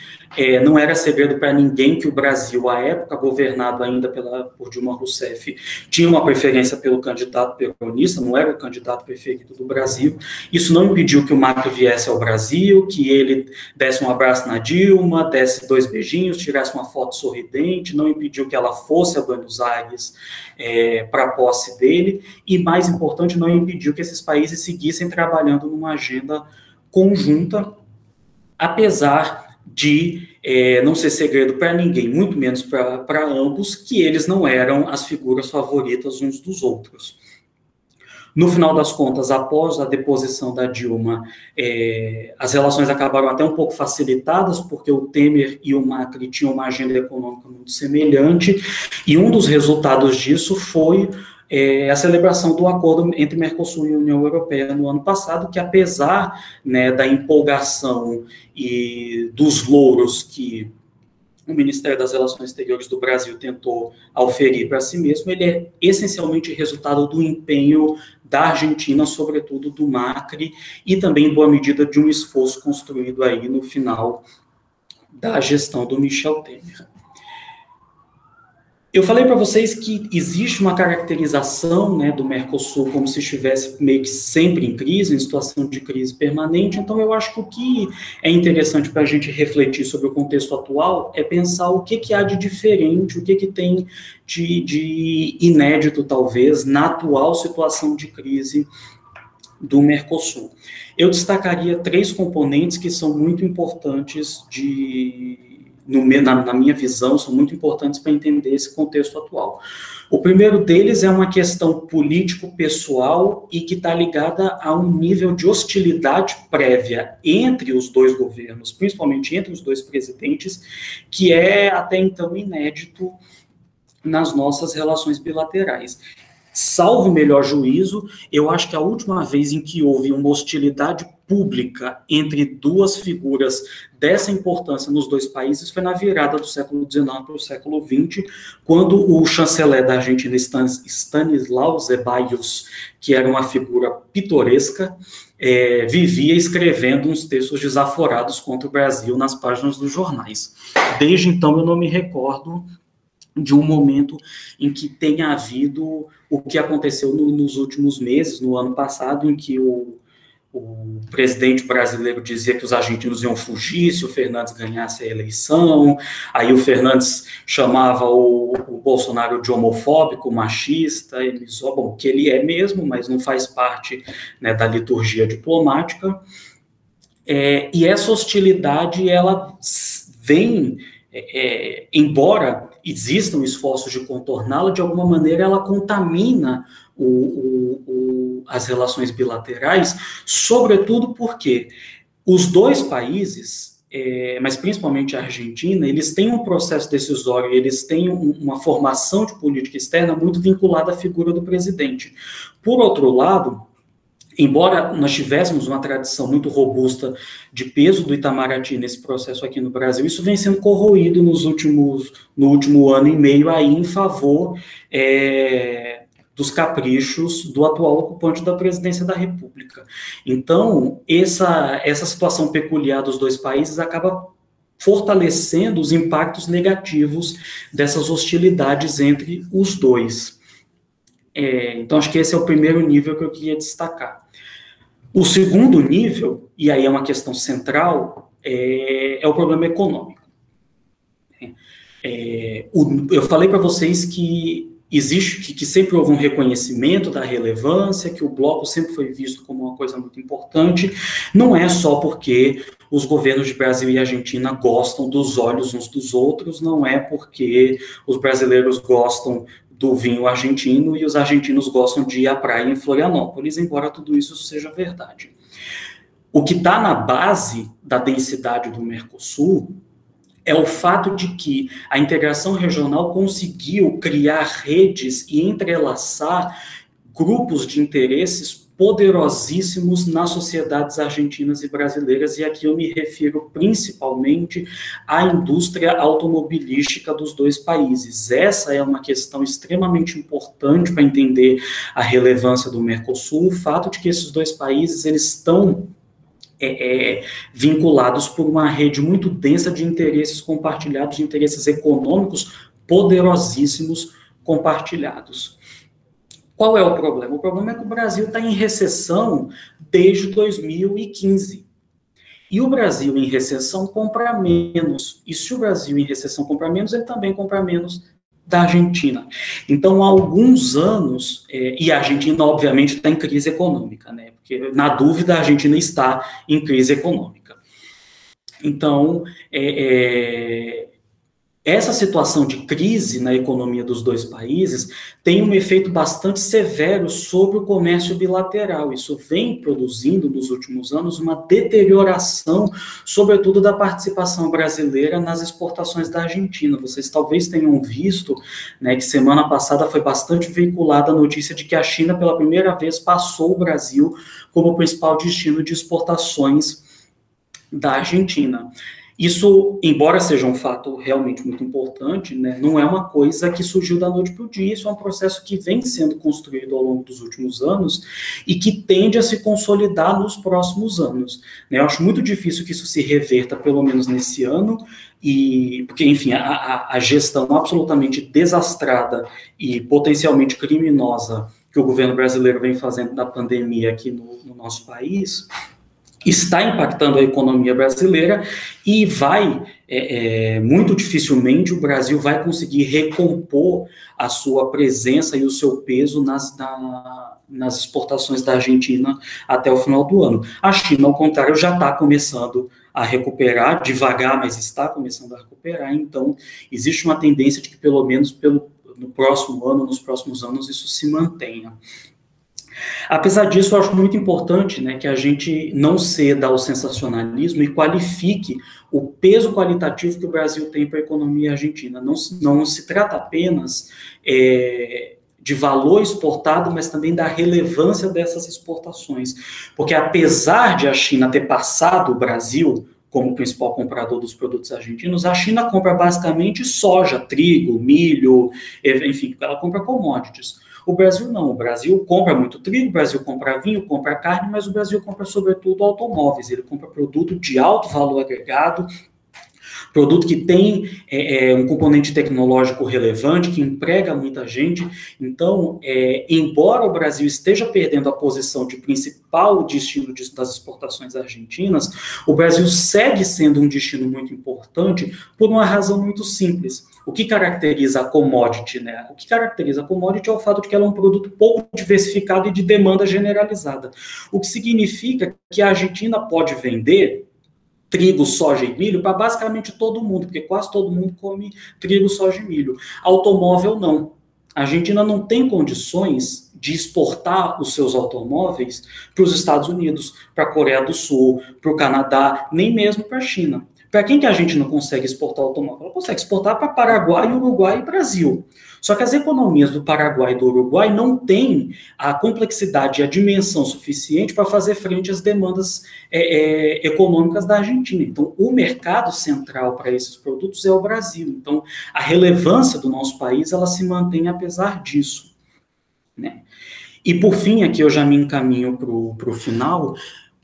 não era segredo para ninguém que o Brasil, à época, governado ainda por Dilma Rousseff, tinha uma preferência pelo candidato peronista, não era o candidato preferido do Brasil. Isso não impediu que o Macri viesse ao Brasil, que ele desse um abraço na Dilma, desse 2 beijinhos, tirasse uma foto sorridente, não impediu que ela fosse a Buenos Aires para a posse dele, e, mais importante, não impediu que esses países seguissem trabalhando numa agenda conjunta, apesar de não ser segredo para ninguém, muito menos para ambos, que eles não eram as figuras favoritas uns dos outros. No final das contas, após a deposição da Dilma, as relações acabaram até um pouco facilitadas, porque o Temer e o Macri tinham uma agenda econômica muito semelhante, e um dos resultados disso foi a celebração do acordo entre Mercosul e União Europeia no ano passado, que apesar, né, da empolgação e dos louros que o Ministério das Relações Exteriores do Brasil tentou auferir para si mesmo, ele é essencialmente resultado do empenho da Argentina, sobretudo do Macri, e também, em boa medida, de um esforço construído aí no final da gestão do Michel Temer. Eu falei para vocês que existe uma caracterização, né, do Mercosul como se estivesse meio que sempre em crise, em situação de crise permanente. Então, eu acho que o que é interessante para a gente refletir sobre o contexto atual é pensar o que há de diferente, o que tem de inédito, talvez, na atual situação de crise do Mercosul. Eu destacaria 3 componentes que são muito importantes na minha visão, são muito importantes para entender esse contexto atual. O primeiro deles é uma questão político-pessoal e que está ligada a um nível de hostilidade prévia entre os 2 governos, principalmente entre os 2 presidentes, que é até então inédito nas nossas relações bilaterais. Salvo melhor juízo, eu acho que a última vez em que houve uma hostilidade pública entre 2 figuras dessa importância nos 2 países foi na virada do século XIX para o século XX, quando o chanceler da Argentina, Stanislao Zeballos, que era uma figura pitoresca, vivia escrevendo uns textos desaforados contra o Brasil nas páginas dos jornais. Desde então, eu não me recordo de um momento em que tenha havido o que aconteceu nos últimos meses, no ano passado, em que o presidente brasileiro dizia que os argentinos iam fugir se o Fernandes ganhasse a eleição, aí o Fernandes chamava o Bolsonaro de homofóbico, machista, bom, que ele é mesmo, mas não faz parte, né, da liturgia diplomática, e essa hostilidade, ela vem, embora existam esforços de contorná-la, de alguma maneira ela contamina as relações bilaterais, sobretudo porque os 2 países, mas principalmente a Argentina, eles têm um processo decisório, eles têm uma formação de política externa muito vinculada à figura do presidente. Por outro lado, embora nós tivéssemos uma tradição muito robusta de peso do Itamaraty nesse processo aqui no Brasil, isso vem sendo corroído no último ano e meio aí em favor dos caprichos do atual ocupante da presidência da República. Então, essa situação peculiar dos 2 países acaba fortalecendo os impactos negativos dessas hostilidades entre os 2. Então, acho que esse é o primeiro nível que eu queria destacar. O segundo nível, e aí é uma questão central, é o problema econômico. Eu falei para vocês que que sempre houve um reconhecimento da relevância, que o bloco sempre foi visto como uma coisa muito importante. Não é só porque os governos de Brasil e Argentina gostam dos olhos uns dos outros, não é porque os brasileiros gostam do vinho argentino e os argentinos gostam de ir à praia em Florianópolis, embora tudo isso seja verdade. O que está na base da densidade do Mercosul é o fato de que a integração regional conseguiu criar redes e entrelaçar grupos de interesses poderosíssimos nas sociedades argentinas e brasileiras, e aqui eu me refiro principalmente à indústria automobilística dos dois países. Essa é uma questão extremamente importante para entender a relevância do Mercosul, o fato de que esses dois países eles estão vinculados por uma rede muito densa de interesses compartilhados, de interesses econômicos poderosíssimos compartilhados. Qual é o problema? O problema é que o Brasil está em recessão desde 2015. E o Brasil em recessão compra menos. E se o Brasil em recessão compra menos, ele também compra menos da Argentina. Então, há alguns anos, e a Argentina, obviamente, está em crise econômica, né? Porque, na dúvida, a Argentina está em crise econômica. Então, essa situação de crise na economia dos dois países tem um efeito bastante severo sobre o comércio bilateral. Isso vem produzindo, nos últimos anos, uma deterioração, sobretudo da participação brasileira nas exportações da Argentina. Vocês talvez tenham visto, né, que semana passada foi bastante veiculada a notícia de que a China, pela primeira vez, passou o Brasil como principal destino de exportações da Argentina. Isso, embora seja um fato realmente muito importante, né, não é uma coisa que surgiu da noite para o dia, isso é um processo que vem sendo construído ao longo dos últimos anos e que tende a se consolidar nos próximos anos. Né, eu acho muito difícil que isso se reverta, pelo menos nesse ano, porque, enfim, a gestão absolutamente desastrada e potencialmente criminosa que o governo brasileiro vem fazendo da pandemia aqui no nosso país está impactando a economia brasileira e muito dificilmente o Brasil vai conseguir recompor a sua presença e o seu peso nas exportações da Argentina até o final do ano. A China, ao contrário, já está começando a recuperar, devagar, mas está começando a recuperar, então existe uma tendência de que pelo menos no próximo ano, nos próximos anos, isso se mantenha. Apesar disso, eu acho muito importante, né, que a gente não ceda ao sensacionalismo e qualifique o peso qualitativo que o Brasil tem para a economia argentina. Não se trata apenas de valor exportado, mas também da relevância dessas exportações. Porque apesar de a China ter passado o Brasil como principal comprador dos produtos argentinos, a China compra basicamente soja, trigo, milho, enfim, ela compra commodities. O Brasil não, o Brasil compra muito trigo, o Brasil compra vinho, compra carne, mas o Brasil compra sobretudo automóveis, ele compra produto de alto valor agregado, produto que tem um componente tecnológico relevante, que emprega muita gente. Então, embora o Brasil esteja perdendo a posição de principal destino das exportações argentinas, o Brasil segue sendo um destino muito importante por uma razão muito simples. O que caracteriza a commodity, né? O que caracteriza a commodity é o fato de que ela é um produto pouco diversificado e de demanda generalizada. O que significa que a Argentina pode vender trigo, soja e milho para basicamente todo mundo, porque quase todo mundo come trigo, soja e milho. Automóvel, não. A Argentina não tem condições de exportar os seus automóveis para os Estados Unidos, para a Coreia do Sul, para o Canadá, nem mesmo para a China. Para quem que a gente não consegue exportar automóvel? Ela consegue exportar para Paraguai, Uruguai e Brasil. Só que as economias do Paraguai e do Uruguai não têm a complexidade e a dimensão suficiente para fazer frente às demandas econômicas da Argentina. Então, o mercado central para esses produtos é o Brasil. Então, a relevância do nosso país, ela se mantém apesar disso, né? E, por fim, aqui eu já me encaminho para o final.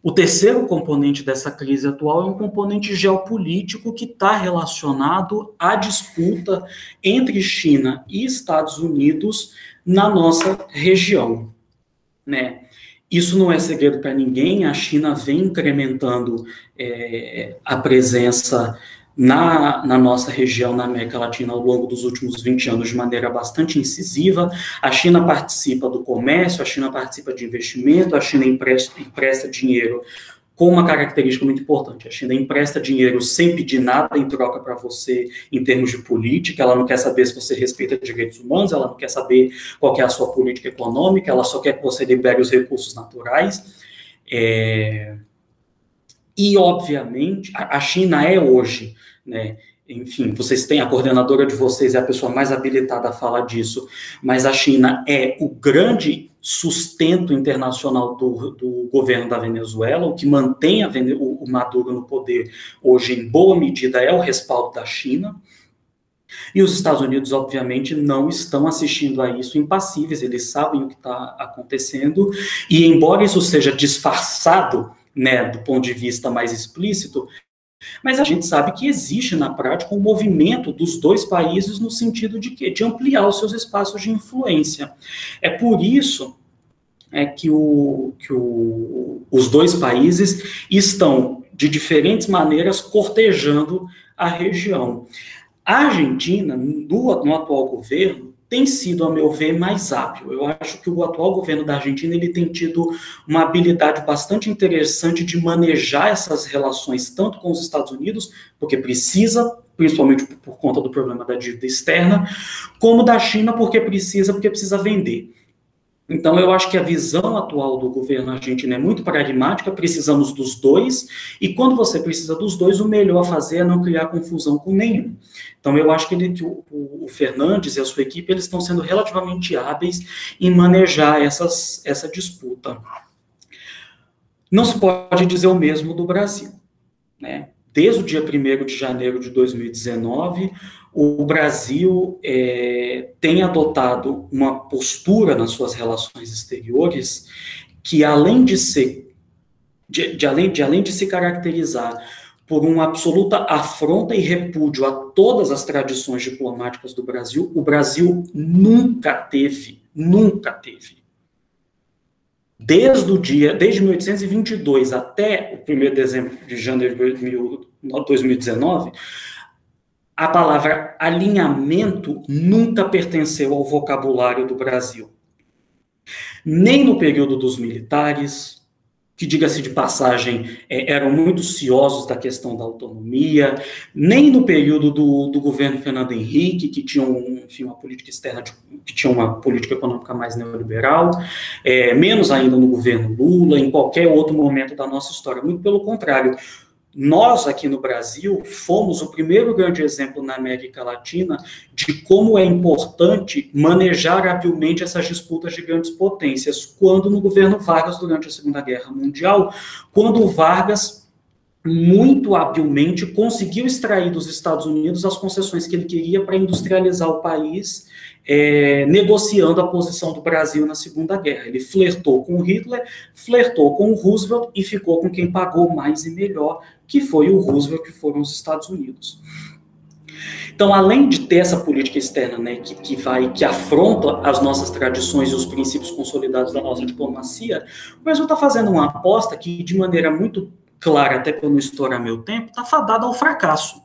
O terceiro componente dessa crise atual é um componente geopolítico que está relacionado à disputa entre China e Estados Unidos na nossa região, né? Isso não é segredo para ninguém, a China vem incrementando a presença na nossa região, na América Latina, ao longo dos últimos 20 anos, de maneira bastante incisiva. A China participa do comércio, a China participa de investimento, a China empresta dinheiro com uma característica muito importante. A China empresta dinheiro sem pedir nada em troca para você em termos de política, ela não quer saber se você respeita direitos humanos, ela não quer saber qual que é a sua política econômica, ela só quer que você libere os recursos naturais. E, obviamente, a China é hoje, né, enfim, vocês têm, a coordenadora de vocês é a pessoa mais habilitada a falar disso, mas a China é o grande sustento internacional do governo da Venezuela, o que mantém o Maduro no poder hoje, em boa medida, é o respaldo da China. E os Estados Unidos, obviamente, não estão assistindo a isso impassíveis, eles sabem o que está acontecendo, e embora isso seja disfarçado, né, do ponto de vista mais explícito, mas a gente sabe que existe na prática um movimento dos dois países no sentido de quê? De ampliar os seus espaços de influência. É por isso que os dois países estão, de diferentes maneiras, cortejando a região. A Argentina, no atual governo, tem sido, a meu ver, mais hábil. Eu acho que o atual governo da Argentina ele tem tido uma habilidade bastante interessante de manejar essas relações, tanto com os Estados Unidos, porque precisa, principalmente por conta do problema da dívida externa, como da China, porque precisa vender. Então, eu acho que a visão atual do governo argentino é muito pragmática, precisamos dos dois, e quando você precisa dos dois, o melhor a fazer é não criar confusão com nenhum. Então, eu acho que o Fernandes e a sua equipe, eles estão sendo relativamente hábeis em manejar essa disputa. Não se pode dizer o mesmo do Brasil, né? Desde o dia 1º de janeiro de 2019, o Brasil tem adotado uma postura nas suas relações exteriores que, além de se caracterizar por uma absoluta afronta e repúdio a todas as tradições diplomáticas do Brasil, o Brasil nunca teve, desde 1822 até o 1º de dezembro de janeiro de 2019, a palavra alinhamento nunca pertenceu ao vocabulário do Brasil. Nem no período dos militares, que, diga-se de passagem, eram muito ciosos da questão da autonomia, nem no período do governo Fernando Henrique, que tinha, uma política externa, que tinha uma política econômica mais neoliberal, menos ainda no governo Lula, em qualquer outro momento da nossa história. Muito pelo contrário. Nós, aqui no Brasil, fomos o primeiro grande exemplo na América Latina de como é importante manejar habilmente essas disputas de grandes potências, quando no governo Vargas, durante a Segunda Guerra Mundial, quando o Vargas, muito habilmente, conseguiu extrair dos Estados Unidos as concessões que ele queria para industrializar o país, negociando a posição do Brasil na Segunda Guerra. Ele flertou com Hitler, flertou com o Roosevelt e ficou com quem pagou mais e melhor, que foi o Roosevelt, que foram os Estados Unidos. Então, além de ter essa política externa, né, que afronta as nossas tradições e os princípios consolidados da nossa diplomacia, o Brasil está fazendo uma aposta que, de maneira muito clara, até para eu não estourar meu tempo, está fadada ao fracasso.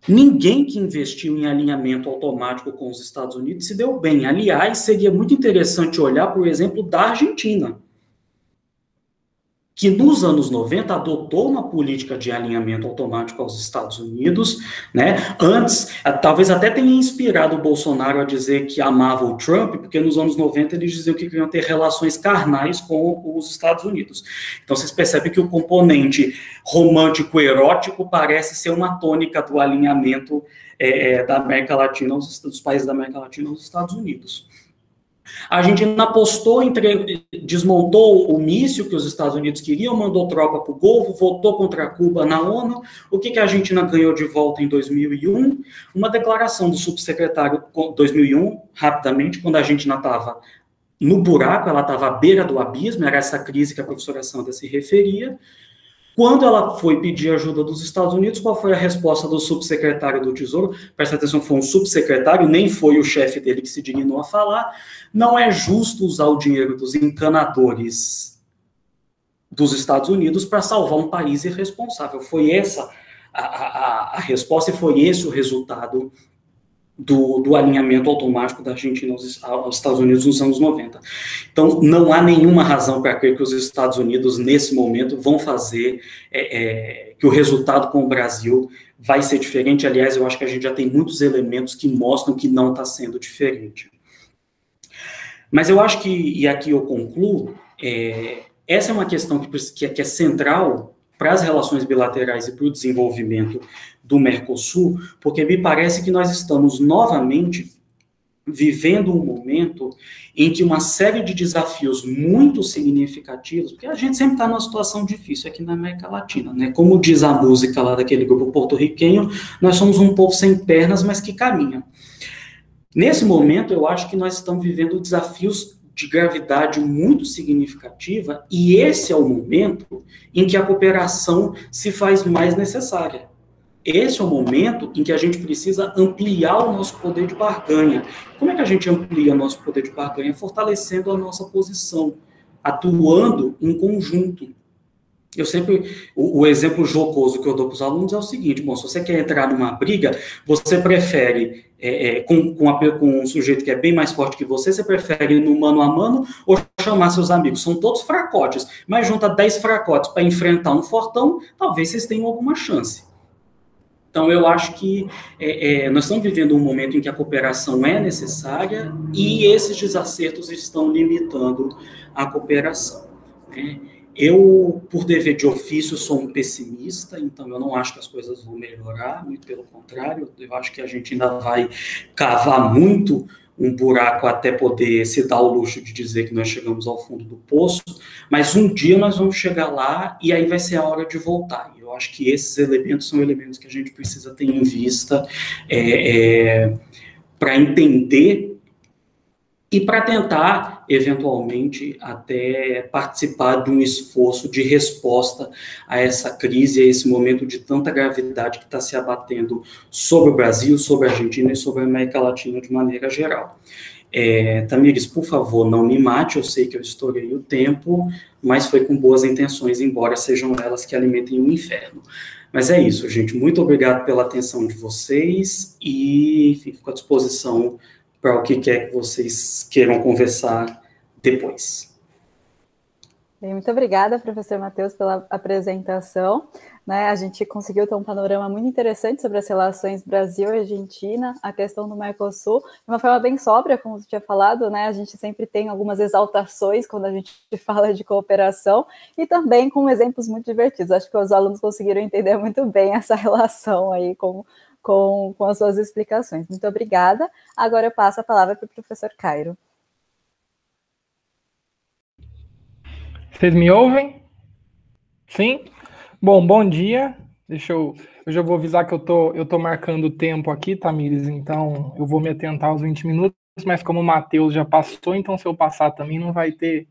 Ninguém que investiu em alinhamento automático com os Estados Unidos se deu bem. Aliás, seria muito interessante olhar para o exemplo da Argentina, que nos anos 90 adotou uma política de alinhamento automático aos Estados Unidos, né? Antes, talvez até tenha inspirado o Bolsonaro a dizer que amava o Trump, porque nos anos 90 eles diziam que queriam ter relações carnais com os Estados Unidos. Então vocês percebem que o componente romântico-erótico parece ser uma tônica do alinhamento da América Latina, dos países da América Latina aos Estados Unidos. A Argentina apostou, desmontou o míssil que os Estados Unidos queriam, mandou tropa para o Golfo, votou contra Cuba na ONU. O que a Argentina ganhou de volta em 2001? Uma declaração do subsecretário, 2001, rapidamente, quando a Argentina estava no buraco, ela estava à beira do abismo, era essa crise que a professora Sandra se referia. Quando ela foi pedir ajuda dos Estados Unidos, qual foi a resposta do subsecretário do Tesouro? Presta atenção, foi um subsecretário, nem foi o chefe dele que se dignou a falar. Não é justo usar o dinheiro dos encanadores dos Estados Unidos para salvar um país irresponsável. Foi essa a resposta e foi esse o resultado do alinhamento automático da Argentina aos Estados Unidos nos anos 90. Então, não há nenhuma razão para crer que os Estados Unidos, nesse momento, vão fazer que o resultado com o Brasil vai ser diferente. Aliás, eu acho que a gente já tem muitos elementos que mostram que não está sendo diferente. Mas eu acho que, e aqui eu concluo, essa é uma questão que é central para as relações bilaterais e para o desenvolvimento do Mercosul, porque me parece que nós estamos novamente vivendo um momento em que uma série de desafios muito significativos, porque a gente sempre está numa situação difícil aqui na América Latina, né? Como diz a música lá daquele grupo porto-riquenho, nós somos um povo sem pernas, mas que caminha. Nesse momento, eu acho que nós estamos vivendo desafios de gravidade muito significativa, e esse é o momento em que a cooperação se faz mais necessária. Esse é o momento em que a gente precisa ampliar o nosso poder de barganha. Como é que a gente amplia o nosso poder de barganha? Fortalecendo a nossa posição, atuando em conjunto. Eu sempre, o exemplo jocoso que eu dou para os alunos é o seguinte: bom, se você quer entrar numa briga, você prefere, com um sujeito que é bem mais forte que você prefere ir no mano a mano ou chamar seus amigos? São todos fracotes, mas junta 10 fracotes para enfrentar um fortão, talvez vocês tenham alguma chance. Então, eu acho que nós estamos vivendo um momento em que a cooperação é necessária e esses desacertos estão limitando a cooperação, né? Eu, por dever de ofício, sou um pessimista, então eu não acho que as coisas vão melhorar, muito pelo contrário, eu acho que a gente ainda vai cavar muito um buraco até poder se dar o luxo de dizer que nós chegamos ao fundo do poço, mas um dia nós vamos chegar lá e aí vai ser a hora de voltar. Eu acho que esses elementos são elementos que a gente precisa ter em vista para entender e para tentar, eventualmente, até participar de um esforço de resposta a essa crise, a esse momento de tanta gravidade que está se abatendo sobre o Brasil, sobre a Argentina e sobre a América Latina de maneira geral. Tamires, por favor, não me mate, eu sei que eu estourei o tempo, mas foi com boas intenções, embora sejam elas que alimentem o inferno. Mas é isso, gente, muito obrigado pela atenção de vocês e, enfim, fico à disposição para o que quer que vocês queiram conversar depois. Bem, muito obrigada, professor Matheus, pela apresentação. Né, a gente conseguiu ter um panorama muito interessante sobre as relações Brasil e Argentina, a questão do Mercosul, de uma forma bem sóbria, como você tinha falado, né, a gente sempre tem algumas exaltações quando a gente fala de cooperação, e também com exemplos muito divertidos. Acho que os alunos conseguiram entender muito bem essa relação aí com as suas explicações. Muito obrigada. Agora eu passo a palavra para o professor Cairo. Vocês me ouvem? Sim? Bom dia. Eu já vou avisar que eu tô marcando o tempo aqui, Tamires, então eu vou me atentar aos 20 minutos, mas como o Matheus já passou, então se eu passar também não vai ter,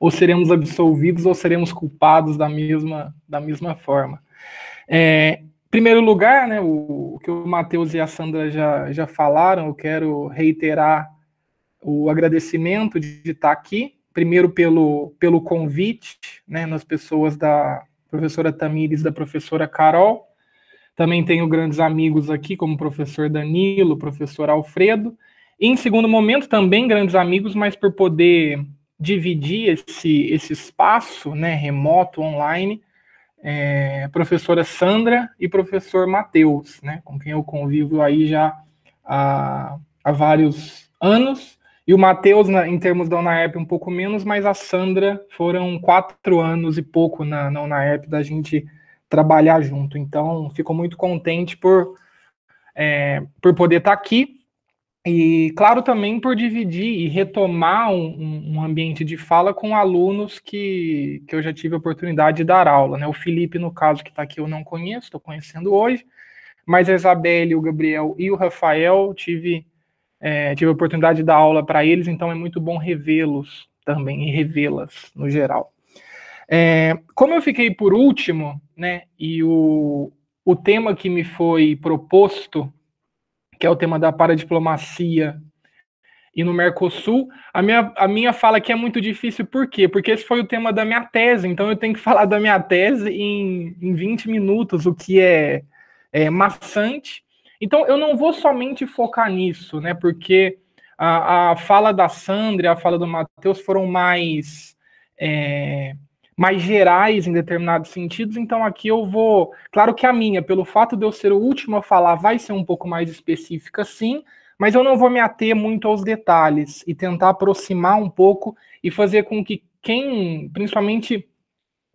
ou seremos absolvidos ou seremos culpados da mesma forma. Em primeiro lugar, né, o que o Matheus e a Sandra já falaram, eu quero reiterar o agradecimento de estar aqui, primeiro pelo convite, né, nas pessoas da professora Tamires e da professora Carol. Também tenho grandes amigos aqui, como o professor Danilo, o professor Alfredo. E, em segundo momento, também grandes amigos, mas por poder dividir esse espaço, né, remoto, online, professora Sandra e professor Matheus, né, com quem eu convivo aí já há vários anos. E o Matheus, em termos da UNAERP, um pouco menos, mas a Sandra foram 4 anos e pouco na UNAERP da gente trabalhar junto. Então, fico muito contente por poder estar aqui e, claro, também por dividir e retomar um ambiente de fala com alunos que eu já tive a oportunidade de dar aula, né? O Felipe, no caso, que está aqui, eu não conheço, estou conhecendo hoje, mas a Isabelle, o Gabriel e o Rafael, tive a oportunidade de dar aula para eles, então é muito bom revê-los também, e revê-las no geral. Como eu fiquei por último, né, e o tema que me foi proposto, que é o tema da paradiplomacia e no Mercosul, a minha fala aqui é muito difícil, por quê? Porque esse foi o tema da minha tese, então eu tenho que falar da minha tese em 20 minutos, o que é maçante. Então, eu não vou somente focar nisso, né? Porque a fala da Sandra e a fala do Matheus foram mais gerais em determinados sentidos, então aqui eu vou... Claro que a minha, pelo fato de eu ser o último a falar, vai ser um pouco mais específica, sim, mas eu não vou me ater muito aos detalhes e tentar aproximar um pouco e fazer com que principalmente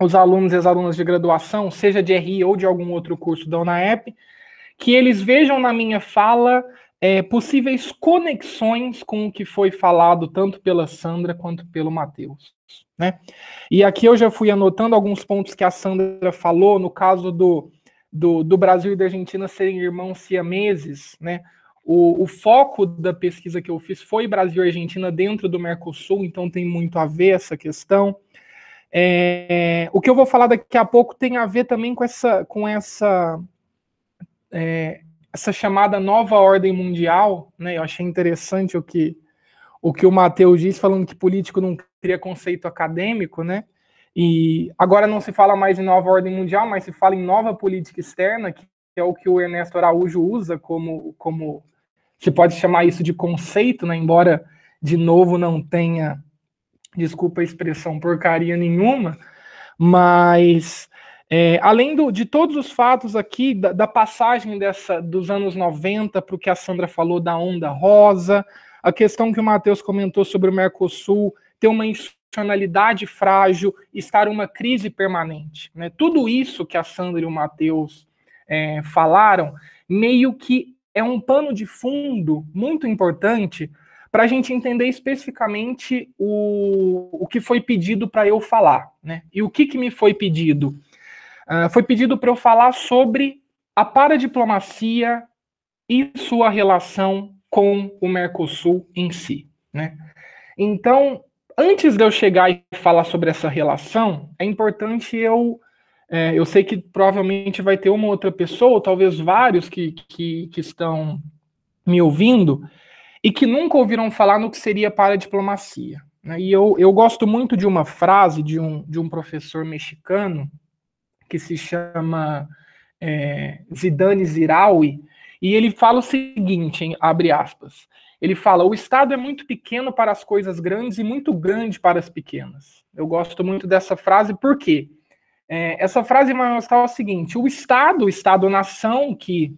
os alunos e as alunas de graduação, seja de RI ou de algum outro curso da UNAEP, que eles vejam na minha fala possíveis conexões com o que foi falado tanto pela Sandra quanto pelo Matheus, né? E aqui eu já fui anotando alguns pontos que a Sandra falou, no caso do Brasil e da Argentina serem irmãos siameses, né? O foco da pesquisa que eu fiz foi Brasil e Argentina dentro do Mercosul, então tem muito a ver essa questão. O que eu vou falar daqui a pouco tem a ver também com essa chamada nova ordem mundial, né? Eu achei interessante o que o Matheus disse, falando que político não cria conceito acadêmico, né? E agora não se fala mais em nova ordem mundial, mas se fala em nova política externa, que é o que o Ernesto Araújo usa como se pode chamar isso de conceito, né? Embora, de novo, não tenha, desculpa a expressão, porcaria nenhuma, mas... além de todos os fatos aqui, da passagem dos anos 90 para o que a Sandra falou da onda rosa, a questão que o Matheus comentou sobre o Mercosul, ter uma institucionalidade frágil, estar uma crise permanente, né? Tudo isso que a Sandra e o Matheus falaram, meio que é um pano de fundo muito importante para a gente entender especificamente o que foi pedido para eu falar, né? E o que me foi pedido? Foi pedido para eu falar sobre a paradiplomacia e sua relação com o Mercosul em si, né? Então, antes de eu chegar e falar sobre essa relação, é importante eu sei que provavelmente vai ter uma outra pessoa, ou talvez vários que estão me ouvindo, e que nunca ouviram falar no que seria paradiplomacia, né? E eu gosto muito de uma frase de um professor mexicano, que se chama Zidane Ziraui, e ele fala o seguinte, abre aspas, ele fala: o Estado é muito pequeno para as coisas grandes e muito grande para as pequenas. Eu gosto muito dessa frase, por quê? Essa frase vai mostrar o seguinte: o Estado-nação, que,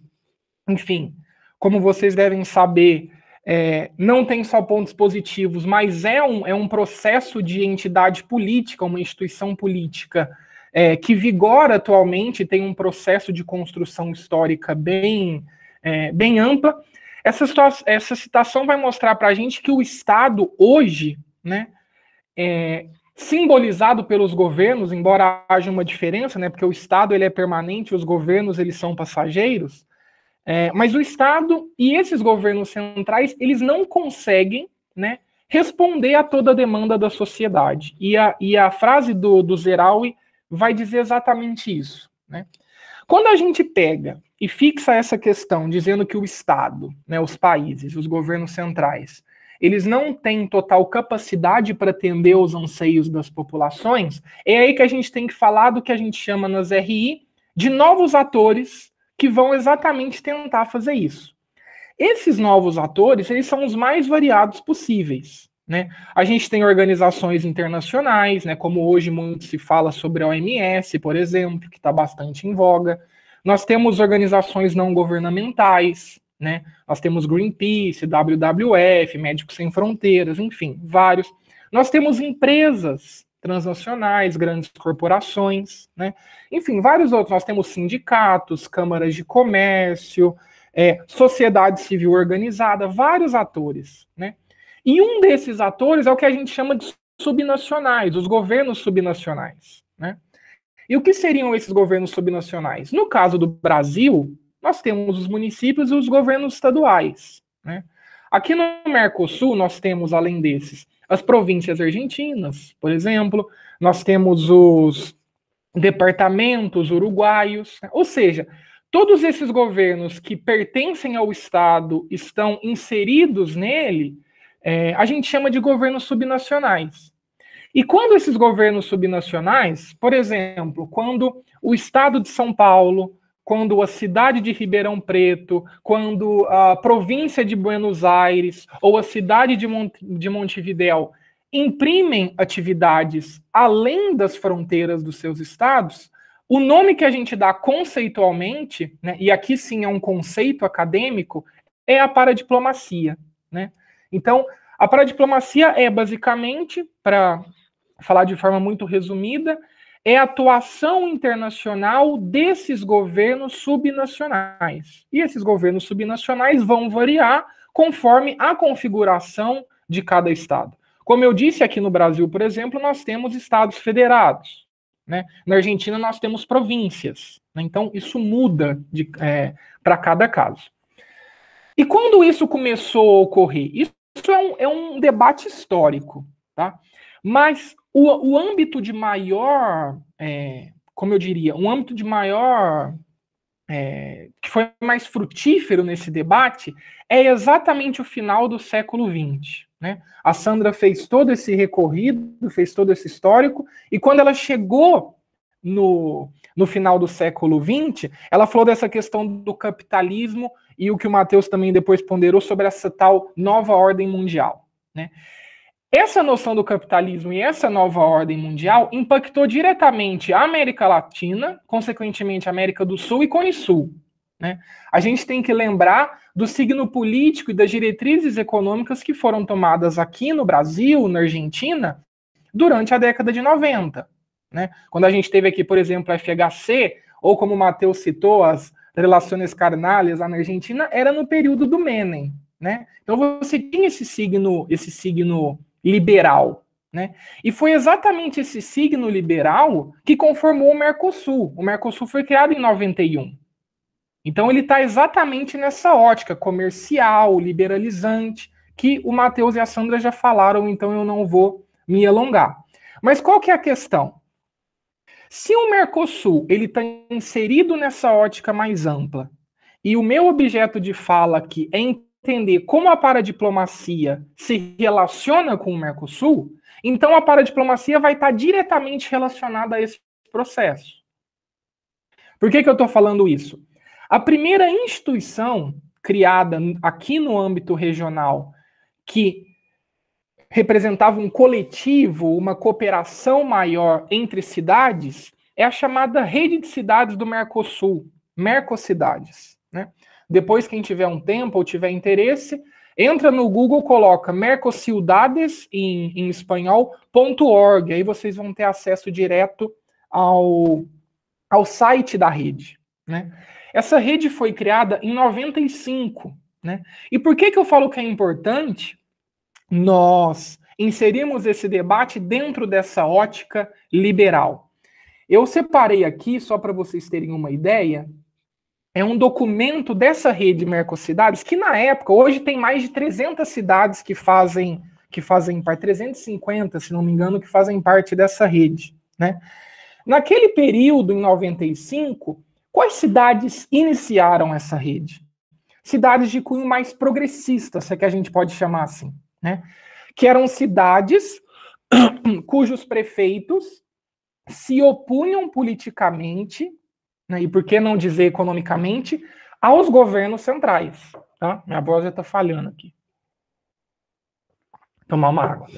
enfim, como vocês devem saber, não tem só pontos positivos, mas é um processo de entidade política, uma instituição política, que vigora atualmente, tem um processo de construção histórica bem ampla. Essa citação vai mostrar para a gente que o Estado hoje, né, simbolizado pelos governos, embora haja uma diferença, né, porque o Estado ele é permanente, os governos eles são passageiros, mas o Estado e esses governos centrais, eles não conseguem, né, responder a toda a demanda da sociedade. E a frase do Zeraui vai dizer exatamente isso, né? Quando a gente pega e fixa essa questão dizendo que o Estado, né, os países, os governos centrais, eles não têm total capacidade para atender os anseios das populações, é aí que a gente tem que falar do que a gente chama nas RI de novos atores que vão exatamente tentar fazer isso. Esses novos atores, eles são os mais variados possíveis, né? A gente tem organizações internacionais, né, como hoje muito se fala sobre a OMS, por exemplo, que está bastante em voga. Nós temos organizações não governamentais, né? Nós temos Greenpeace, WWF, Médicos Sem Fronteiras, enfim, vários. Nós temos empresas transnacionais, grandes corporações, né? Enfim, vários outros. Nós temos sindicatos, câmaras de comércio, sociedade civil organizada, vários atores, né? E um desses atores é o que a gente chama de subnacionais, os governos subnacionais, né? E o que seriam esses governos subnacionais? No caso do Brasil, nós temos os municípios e os governos estaduais, né? Aqui no Mercosul, nós temos, além desses, as províncias argentinas, por exemplo, nós temos os departamentos uruguaios, né? Ou seja, todos esses governos que pertencem ao Estado estão inseridos nele, a gente chama de governos subnacionais. E quando esses governos subnacionais, por exemplo, quando o Estado de São Paulo, quando a cidade de Ribeirão Preto, quando a província de Buenos Aires ou a cidade de Montevidéu imprimem atividades além das fronteiras dos seus estados, o nome que a gente dá conceitualmente, né, e aqui sim é um conceito acadêmico, é a paradiplomacia, né? Então, a paradiplomacia é basicamente, para falar de forma muito resumida, é a atuação internacional desses governos subnacionais. E esses governos subnacionais vão variar conforme a configuração de cada estado. Como eu disse, aqui no Brasil, por exemplo, nós temos estados federados, né? Na Argentina, nós temos províncias, né? Então, isso muda para cada caso. E quando isso começou a ocorrer? Isso é um debate histórico, tá? Mas o âmbito de maior, como eu diria, um âmbito de maior, que foi mais frutífero nesse debate, é exatamente o final do século XX, né? A Sandra fez todo esse recorrido, fez todo esse histórico, e quando ela chegou no final do século XX, ela falou dessa questão do capitalismo e o que o Matheus também depois ponderou sobre essa tal nova ordem mundial, né? Essa noção do capitalismo e essa nova ordem mundial impactou diretamente a América Latina, consequentemente a América do Sul e Cone Sul, né? A gente tem que lembrar do signo político e das diretrizes econômicas que foram tomadas aqui no Brasil, na Argentina, durante a década de 90. Né? Quando a gente teve aqui, por exemplo, a FHC, ou como o Matheus citou, as relações carnales lá na Argentina, era no período do Menem. Né? Então você tinha esse signo liberal. Né? E foi exatamente esse signo liberal que conformou o Mercosul. O Mercosul foi criado em 91. Então ele está exatamente nessa ótica comercial, liberalizante, que o Matheus e a Sandra já falaram, então eu não vou me alongar. Mas qual que é a questão? Se o Mercosul ele está inserido nessa ótica mais ampla, e o meu objeto de fala aqui é entender como a paradiplomacia se relaciona com o Mercosul, então a paradiplomacia vai estar diretamente relacionada a esse processo. Por que eu estou falando isso? A primeira instituição criada aqui no âmbito regional que representava um coletivo, uma cooperação maior entre cidades, é a chamada Rede de Cidades do Mercosul, Mercocidades. Né? Depois, quem tiver um tempo ou tiver interesse, entra no Google, coloca Mercocidades, em espanhol, .org, aí vocês vão ter acesso direto ao site da rede. Né? Essa rede foi criada em 95. Né? E por que eu falo que é importante nós inserimos esse debate dentro dessa ótica liberal? Eu separei aqui, só para vocês terem uma ideia, é um documento dessa rede Mercocidades, que na época, hoje tem mais de 300 cidades que fazem parte, 350, se não me engano, que fazem parte dessa rede. Né? Naquele período, em 95, quais cidades iniciaram essa rede? Cidades de cunho mais progressista, se é que a gente pode chamar assim. Né? Que eram cidades cujos prefeitos se opunham politicamente, né, e por que não dizer economicamente, aos governos centrais. Tá? Minha voz já está falhando aqui. Tomar uma água.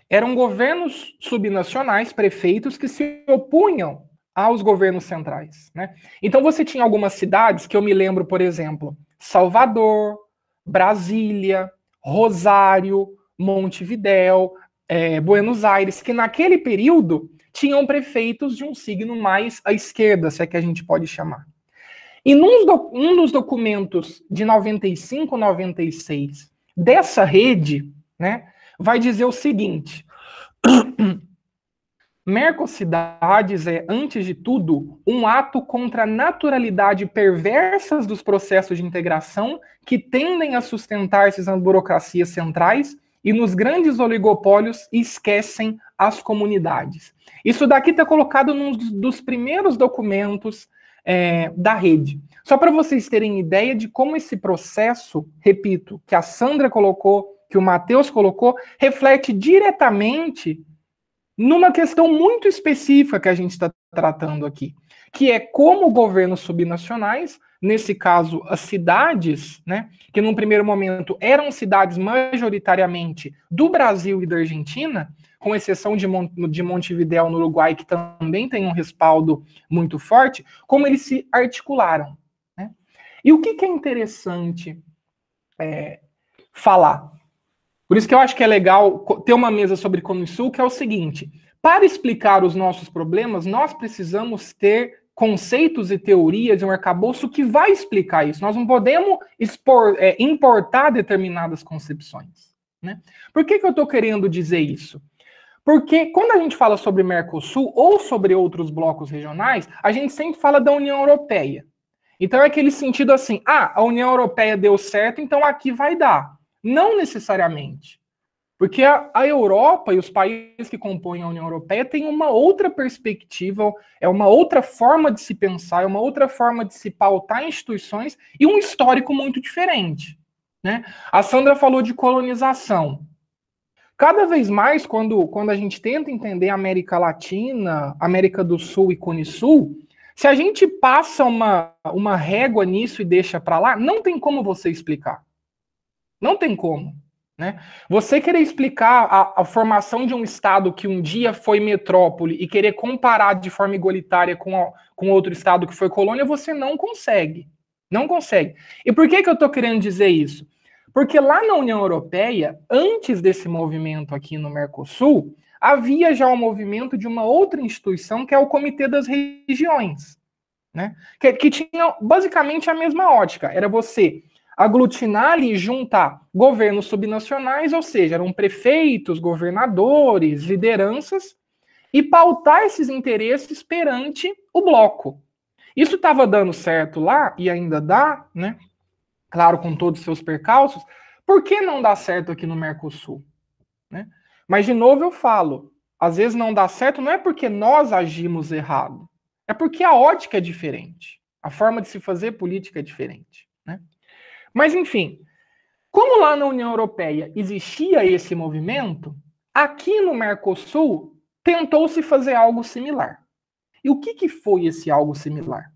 Eram governos subnacionais, prefeitos, que se opunham aos governos centrais. Né? Então você tinha algumas cidades que eu me lembro, por exemplo, Salvador, Brasília, Rosário, Montevidéu, Buenos Aires, que naquele período tinham prefeitos de um signo mais à esquerda, se é que a gente pode chamar. E um dos documentos de 95, 96 dessa rede, né, vai dizer o seguinte: Mercocidades é, antes de tudo, um ato contra a naturalidade perversas dos processos de integração que tendem a sustentar-se nas burocracias centrais e nos grandes oligopólios e esquecem as comunidades. Isso daqui está colocado num dos primeiros documentos da rede. Só para vocês terem ideia de como esse processo, repito, que a Sandra colocou, que o Matheus colocou, reflete diretamente numa questão muito específica que a gente está tratando aqui, que é como governos subnacionais, nesse caso as cidades, né, que num primeiro momento eram cidades majoritariamente do Brasil e da Argentina, com exceção de Montevidéu no Uruguai, que também tem um respaldo muito forte, como eles se articularam. Né? E o que é interessante falar? Por isso que eu acho que é legal ter uma mesa sobre Cone Sul, que é o seguinte: para explicar os nossos problemas, nós precisamos ter conceitos e teorias e um arcabouço que vai explicar isso. Nós não podemos importar determinadas concepções. Né? Por que eu estou querendo dizer isso? Porque quando a gente fala sobre Mercosul ou sobre outros blocos regionais, a gente sempre fala da União Europeia. Então é aquele sentido assim, a União Europeia deu certo, então aqui vai dar. Não necessariamente. Porque a Europa e os países que compõem a União Europeia têm uma outra perspectiva, é uma outra forma de se pensar, é uma outra forma de se pautar instituições e um histórico muito diferente. Né? A Sandra falou de colonização. Cada vez mais, quando a gente tenta entender a América Latina, América do Sul e Cone Sul, se a gente passa uma régua nisso e deixa para lá, não tem como você explicar. Não tem como. Né? Você querer explicar a formação de um estado que um dia foi metrópole e querer comparar de forma igualitária com outro estado que foi colônia, você não consegue. Não consegue. E por que eu estou querendo dizer isso? Porque lá na União Europeia, antes desse movimento aqui no Mercosul, havia já um movimento de uma outra instituição, que é o Comitê das Regiões, né? Que tinha basicamente a mesma ótica. Era você aglutinar e juntar governos subnacionais, ou seja, eram prefeitos, governadores, lideranças, e pautar esses interesses perante o bloco. Isso estava dando certo lá, e ainda dá, né? Claro, com todos os seus percalços. Por que não dá certo aqui no Mercosul? Né? Mas, de novo, eu falo, às vezes não dá certo não é porque nós agimos errado, é porque a ótica é diferente, a forma de se fazer política é diferente. Né? Mas, enfim, como lá na União Europeia existia esse movimento, aqui no Mercosul tentou-se fazer algo similar. E o que foi esse algo similar?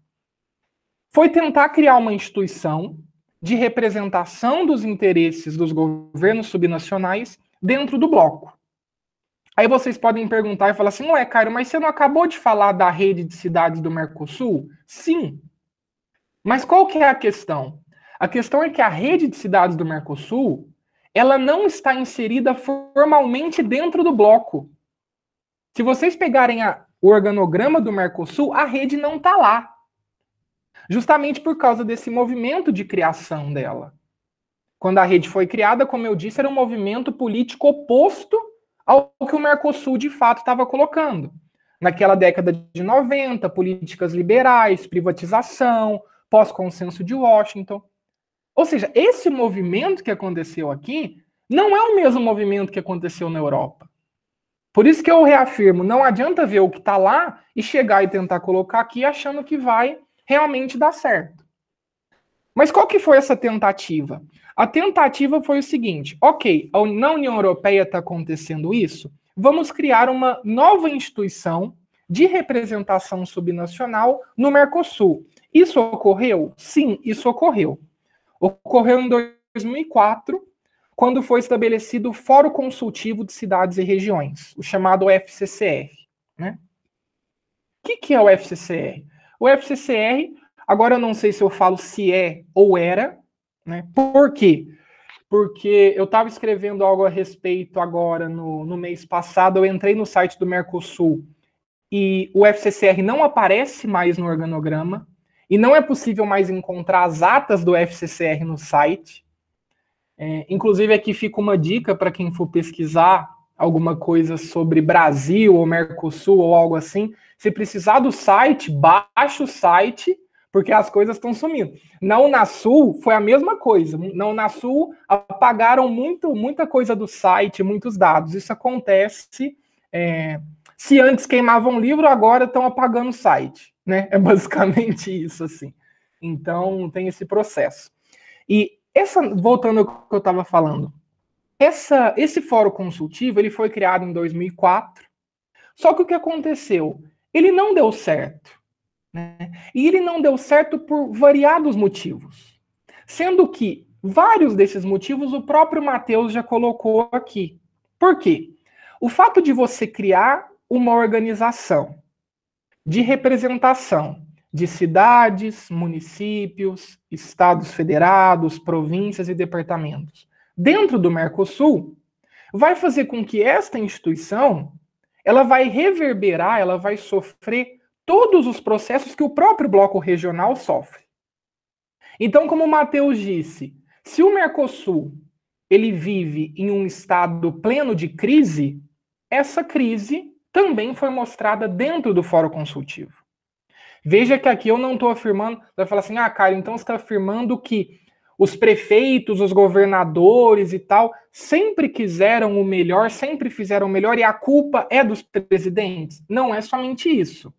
Foi tentar criar uma instituição de representação dos interesses dos governos subnacionais dentro do bloco. Aí vocês podem perguntar e falar assim, não é, Cairo, mas você não acabou de falar da rede de cidades do Mercosul? Sim. Mas qual que é a questão? A questão é que a rede de cidades do Mercosul, ela não está inserida formalmente dentro do bloco. Se vocês pegarem o organograma do Mercosul, a rede não está lá. Justamente por causa desse movimento de criação dela. Quando a rede foi criada, como eu disse, era um movimento político oposto ao que o Mercosul de fato estava colocando. Naquela década de 90, políticas liberais, privatização, pós-consenso de Washington. Ou seja, esse movimento que aconteceu aqui não é o mesmo movimento que aconteceu na Europa. Por isso que eu reafirmo, não adianta ver o que está lá e chegar e tentar colocar aqui achando que vai realmente dar certo. Mas qual que foi essa tentativa? A tentativa foi o seguinte, ok, na União Europeia está acontecendo isso, vamos criar uma nova instituição de representação subnacional no Mercosul. Isso ocorreu? Sim, isso ocorreu. Ocorreu em 2004, quando foi estabelecido o Fórum Consultivo de Cidades e Regiões, o chamado FCCR. Né? O que é o FCCR? O FCCR, agora eu não sei se eu falo se é ou era, né? Por quê? Porque eu estava escrevendo algo a respeito agora no mês passado, eu entrei no site do Mercosul e o FCCR não aparece mais no organograma e não é possível mais encontrar as atas do FCCR no site. Inclusive aqui fica uma dica para quem for pesquisar alguma coisa sobre Brasil ou Mercosul ou algo assim. Se precisar do site, baixa o site, porque as coisas estão sumindo. Na Unasul foi a mesma coisa. Na Unasul apagaram muita coisa do site, muitos dados. Isso acontece, se antes queimavam o livro, agora estão apagando o site. Né? É basicamente isso, assim. Então, tem esse processo. E voltando ao que eu estava falando, esse fórum consultivo ele foi criado em 2004, só que o que aconteceu? ele não deu certo, né? E ele não deu certo por variados motivos, sendo que vários desses motivos o próprio Matheus já colocou aqui. Por quê? O fato de você criar uma organização de representação de cidades, municípios, estados federados, províncias e departamentos dentro do Mercosul vai fazer com que esta instituição ela vai reverberar, ela vai sofrer todos os processos que o próprio bloco regional sofre. Então, como o Matheus disse, se o Mercosul ele vive em um estado pleno de crise, essa crise também foi mostrada dentro do Fórum Consultivo. Veja que aqui eu não estou afirmando, vai falar assim, Caio, então você está afirmando que os prefeitos, os governadores e tal, sempre quiseram o melhor, sempre fizeram o melhor, e a culpa é dos presidentes? Não é somente isso.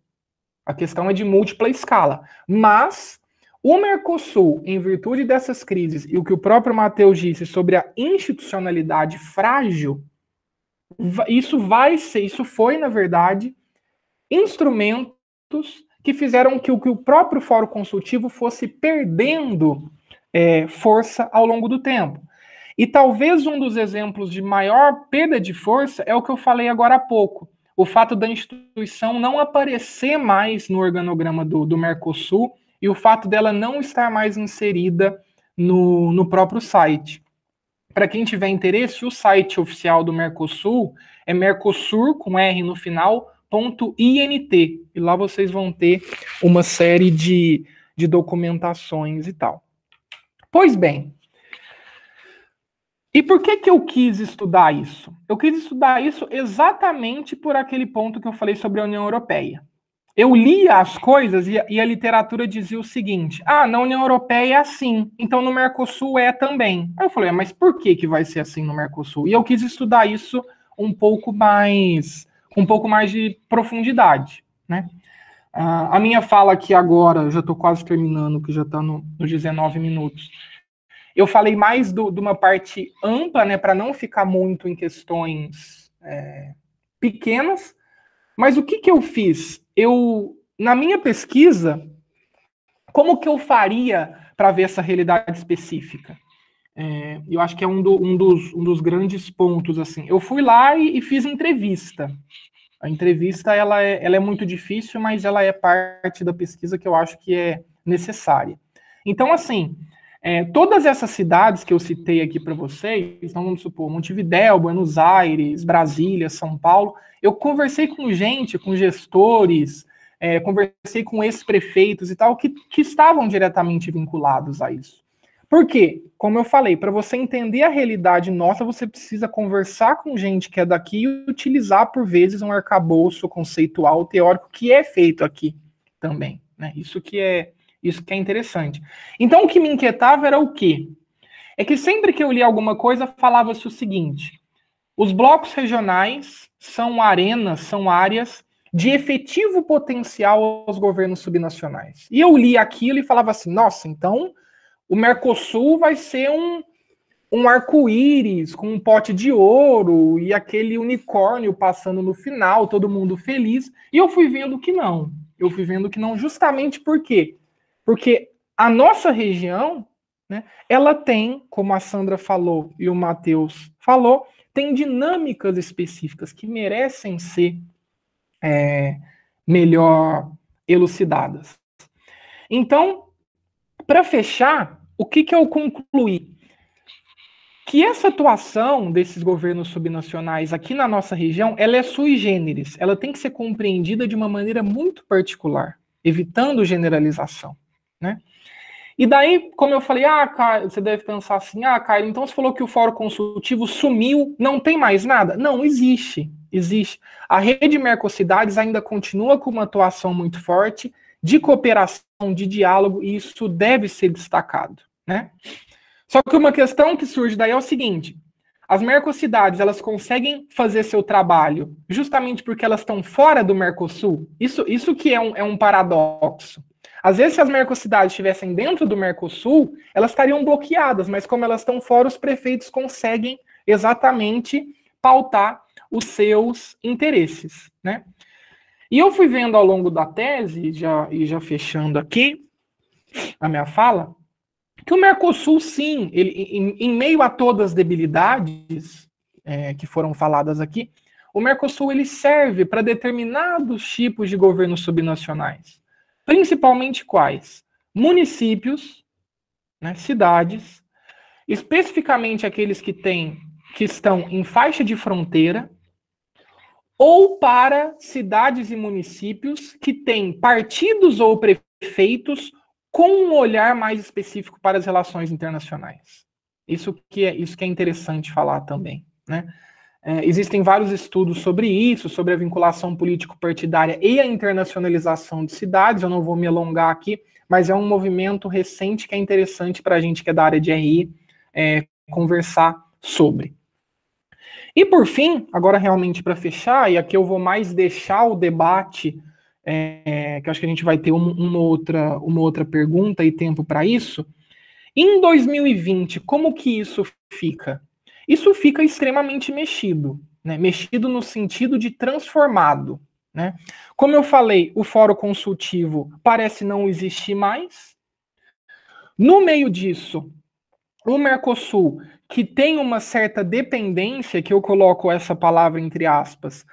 A questão é de múltipla escala. Mas o Mercosul, em virtude dessas crises, e o que o próprio Matheus disse sobre a institucionalidade frágil, isso foi, na verdade, instrumentos que fizeram que o próprio Fórum Consultivo fosse perdendo força ao longo do tempo. E talvez um dos exemplos de maior perda de força é o que eu falei agora há pouco. O fato da instituição não aparecer mais no organograma do Mercosul e o fato dela não estar mais inserida no próprio site. Para quem tiver interesse, o site oficial do Mercosul é Mercosur, com R no final, .int. E lá vocês vão ter uma série de documentações e tal. Pois bem, e por que eu quis estudar isso? Eu quis estudar isso exatamente por aquele ponto que eu falei sobre a União Europeia. Eu lia as coisas e a literatura dizia o seguinte, na União Europeia é assim, então no Mercosul é também. Aí eu falei, mas por que vai ser assim no Mercosul? E eu quis estudar isso com um pouco mais de profundidade, né? A minha fala aqui agora, já estou quase terminando, que já está nos 19 minutos. Eu falei mais de uma parte ampla, né, para não ficar muito em questões pequenas, mas o que eu fiz? Na minha pesquisa, como que eu faria para ver essa realidade específica? Eu acho que é um dos grandes pontos, assim. Eu fui lá e fiz entrevista. A entrevista, ela é muito difícil, mas ela é parte da pesquisa que eu acho que é necessária. Então, assim, todas essas cidades que eu citei aqui para vocês, então vamos supor, Montevidéu, Buenos Aires, Brasília, São Paulo, eu conversei com gente, com gestores, conversei com ex-prefeitos e tal, que estavam diretamente vinculados a isso. Por quê? Como eu falei, para você entender a realidade nossa, você precisa conversar com gente que é daqui e utilizar, por vezes, um arcabouço conceitual, teórico, que é feito aqui também, né? Isso que é interessante. Então, o que me inquietava era o quê? É que sempre que eu li alguma coisa, falava-se o seguinte, os blocos regionais são arenas, são áreas de efetivo potencial aos governos subnacionais. E eu li aquilo e falava assim, nossa, então o Mercosul vai ser um arco-íris com um pote de ouro e aquele unicórnio passando no final, todo mundo feliz. E eu fui vendo que não. Eu fui vendo que não, justamente por quê? Porque a nossa região, né, ela tem, como a Sandra falou e o Matheus falou, tem dinâmicas específicas que merecem ser melhor elucidadas. Então, para fechar, o que eu concluí? Que essa atuação desses governos subnacionais aqui na nossa região, ela é sui generis, ela tem que ser compreendida de uma maneira muito particular, evitando generalização, né? E daí, como eu falei, Caio, você deve pensar assim, Caio, então você falou que o Fórum Consultivo sumiu, não tem mais nada? Não, existe. A rede Mercocidades ainda continua com uma atuação muito forte, de cooperação, de diálogo, e isso deve ser destacado, né? Só que uma questão que surge daí é o seguinte, as Mercocidades, elas conseguem fazer seu trabalho justamente porque elas estão fora do Mercosul? Isso que é um paradoxo. Às vezes, se as Mercocidades estivessem dentro do Mercosul, elas estariam bloqueadas, mas como elas estão fora, os prefeitos conseguem exatamente pautar os seus interesses, né? E eu fui vendo ao longo da tese, e já fechando aqui a minha fala, que o Mercosul, sim, ele, em meio a todas as debilidades que foram faladas aqui, o Mercosul ele serve para determinados tipos de governos subnacionais. Principalmente quais? Municípios, né, cidades, especificamente aqueles que estão em faixa de fronteira, ou para cidades e municípios que têm partidos ou prefeitos com um olhar mais específico para as relações internacionais. Isso que é interessante falar também, né? Existem vários estudos sobre isso, sobre a vinculação político-partidária e a internacionalização de cidades. Eu não vou me alongar aqui, mas é um movimento recente que é interessante para a gente que é da área de RI conversar sobre. E por fim, agora realmente para fechar, e aqui eu vou mais deixar o debate, que eu acho que a gente vai ter uma outra pergunta e tempo para isso. Em 2020, como que isso fica? Isso fica extremamente mexido, né? Mexido no sentido de transformado, né? Como eu falei, o fórum consultivo parece não existir mais. No meio disso, o Mercosul, que tem uma certa dependência, que eu coloco essa palavra entre aspas,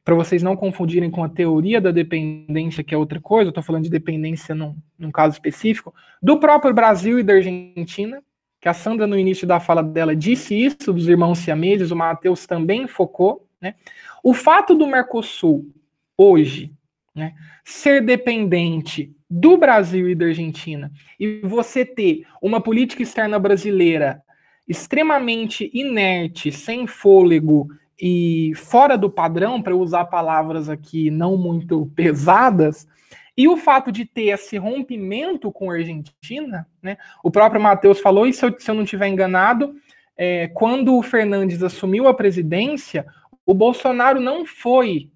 para vocês não confundirem com a teoria da dependência, que é outra coisa, eu estou falando de dependência num caso específico, do próprio Brasil e da Argentina, que a Sandra, no início da fala dela, disse isso, dos irmãos siameses, o Matheus também focou, né? O fato do Mercosul, hoje, né, ser dependente do Brasil e da Argentina, e você ter uma política externa brasileira extremamente inerte, sem fôlego e fora do padrão, para usar palavras aqui não muito pesadas, e o fato de ter esse rompimento com a Argentina, né? O próprio Matheus falou, e se eu não estiver enganado, quando o Fernandes assumiu a presidência, o Bolsonaro não foi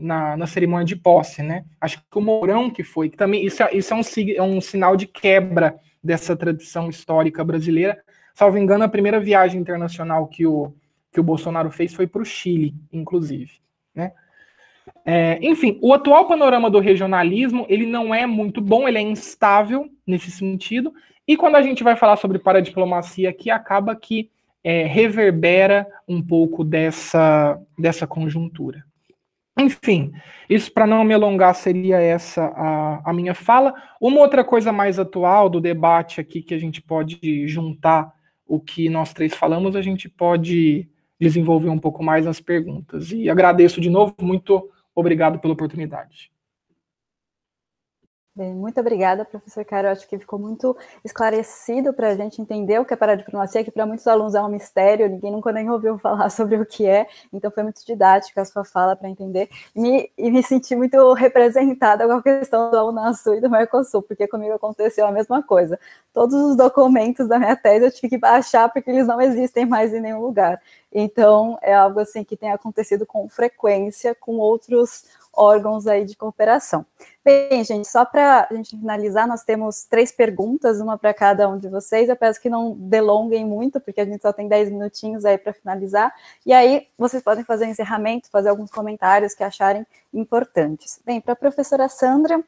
na cerimônia de posse, né? Acho que o Mourão que foi, que também isso é um sinal de quebra dessa tradição histórica brasileira. Salvo engano, a primeira viagem internacional que o Bolsonaro fez foi para o Chile, inclusive, né? Enfim, o atual panorama do regionalismo, ele não é muito bom, ele é instável nesse sentido, e quando a gente vai falar sobre paradiplomacia aqui, acaba que reverbera um pouco dessa conjuntura. Enfim, isso para não me alongar seria essa a minha fala. Uma outra coisa mais atual do debate aqui que a gente pode juntar o que nós três falamos, a gente pode desenvolver um pouco mais nas perguntas. E agradeço de novo, muito obrigado pela oportunidade. Bem, muito obrigada, professor Cairo. Acho que ficou muito esclarecido para a gente entender o que é paradiplomacia, que para muitos alunos é um mistério, ninguém nunca nem ouviu falar sobre o que é, então foi muito didática a sua fala para entender, e me senti muito representada com a questão da Unasul e do Mercosul, porque comigo aconteceu a mesma coisa. Todos os documentos da minha tese eu tive que baixar porque eles não existem mais em nenhum lugar. Então, é algo assim que tem acontecido com frequência com outros órgãos aí de cooperação. Bem, gente, só para a gente finalizar, nós temos 3 perguntas, uma para cada um de vocês. Eu peço que não delonguem muito, porque a gente só tem 10 minutinhos aí para finalizar. E aí, vocês podem fazer um encerramento, fazer alguns comentários que acharem importantes. Bem, para a professora Sandra,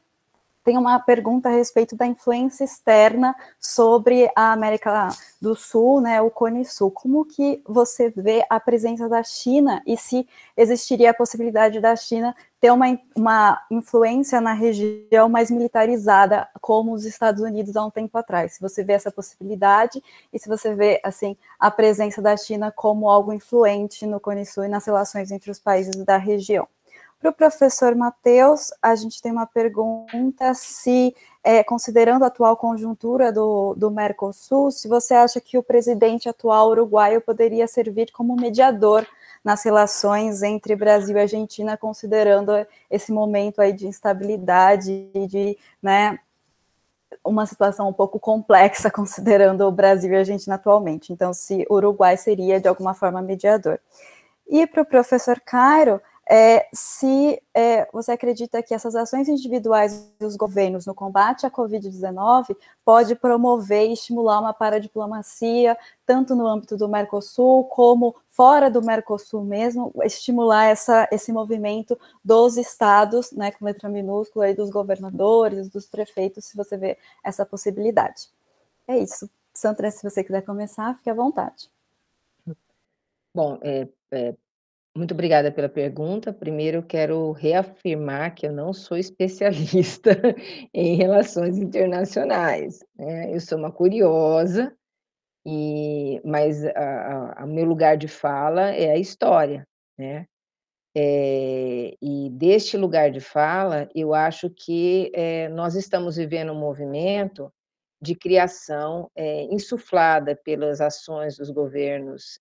tem uma pergunta a respeito da influência externa sobre a América do Sul, né, o Cone Sul. Como que você vê a presença da China e se existiria a possibilidade da China ter uma influência na região mais militarizada, como os Estados Unidos há um tempo atrás? Se você vê essa possibilidade e se você vê, assim, a presença da China como algo influente no Cone Sul e nas relações entre os países da região. Para o professor Matheus, a gente tem uma pergunta se, considerando a atual conjuntura do Mercosul, se você acha que o presidente atual uruguaio poderia servir como mediador nas relações entre Brasil e Argentina, considerando esse momento aí de instabilidade e de, né, uma situação um pouco complexa, considerando o Brasil e a Argentina atualmente. Então, se o Uruguai seria, de alguma forma, mediador. E para o professor Cairo, se você acredita que essas ações individuais dos governos no combate à Covid-19 pode promover e estimular uma paradiplomacia, tanto no âmbito do Mercosul, como fora do Mercosul mesmo, estimular esse movimento dos estados, né, com letra minúscula, e dos governadores, dos prefeitos, se você vê essa possibilidade. É isso. Sandra, se você quiser começar, fique à vontade. Bom, muito obrigada pela pergunta. Primeiro, eu quero reafirmar que eu não sou especialista em relações internacionais, né? Eu sou uma curiosa, mas o meu lugar de fala é a história, né? E deste lugar de fala, eu acho que nós estamos vivendo um movimento de criação insuflada pelas ações dos governos,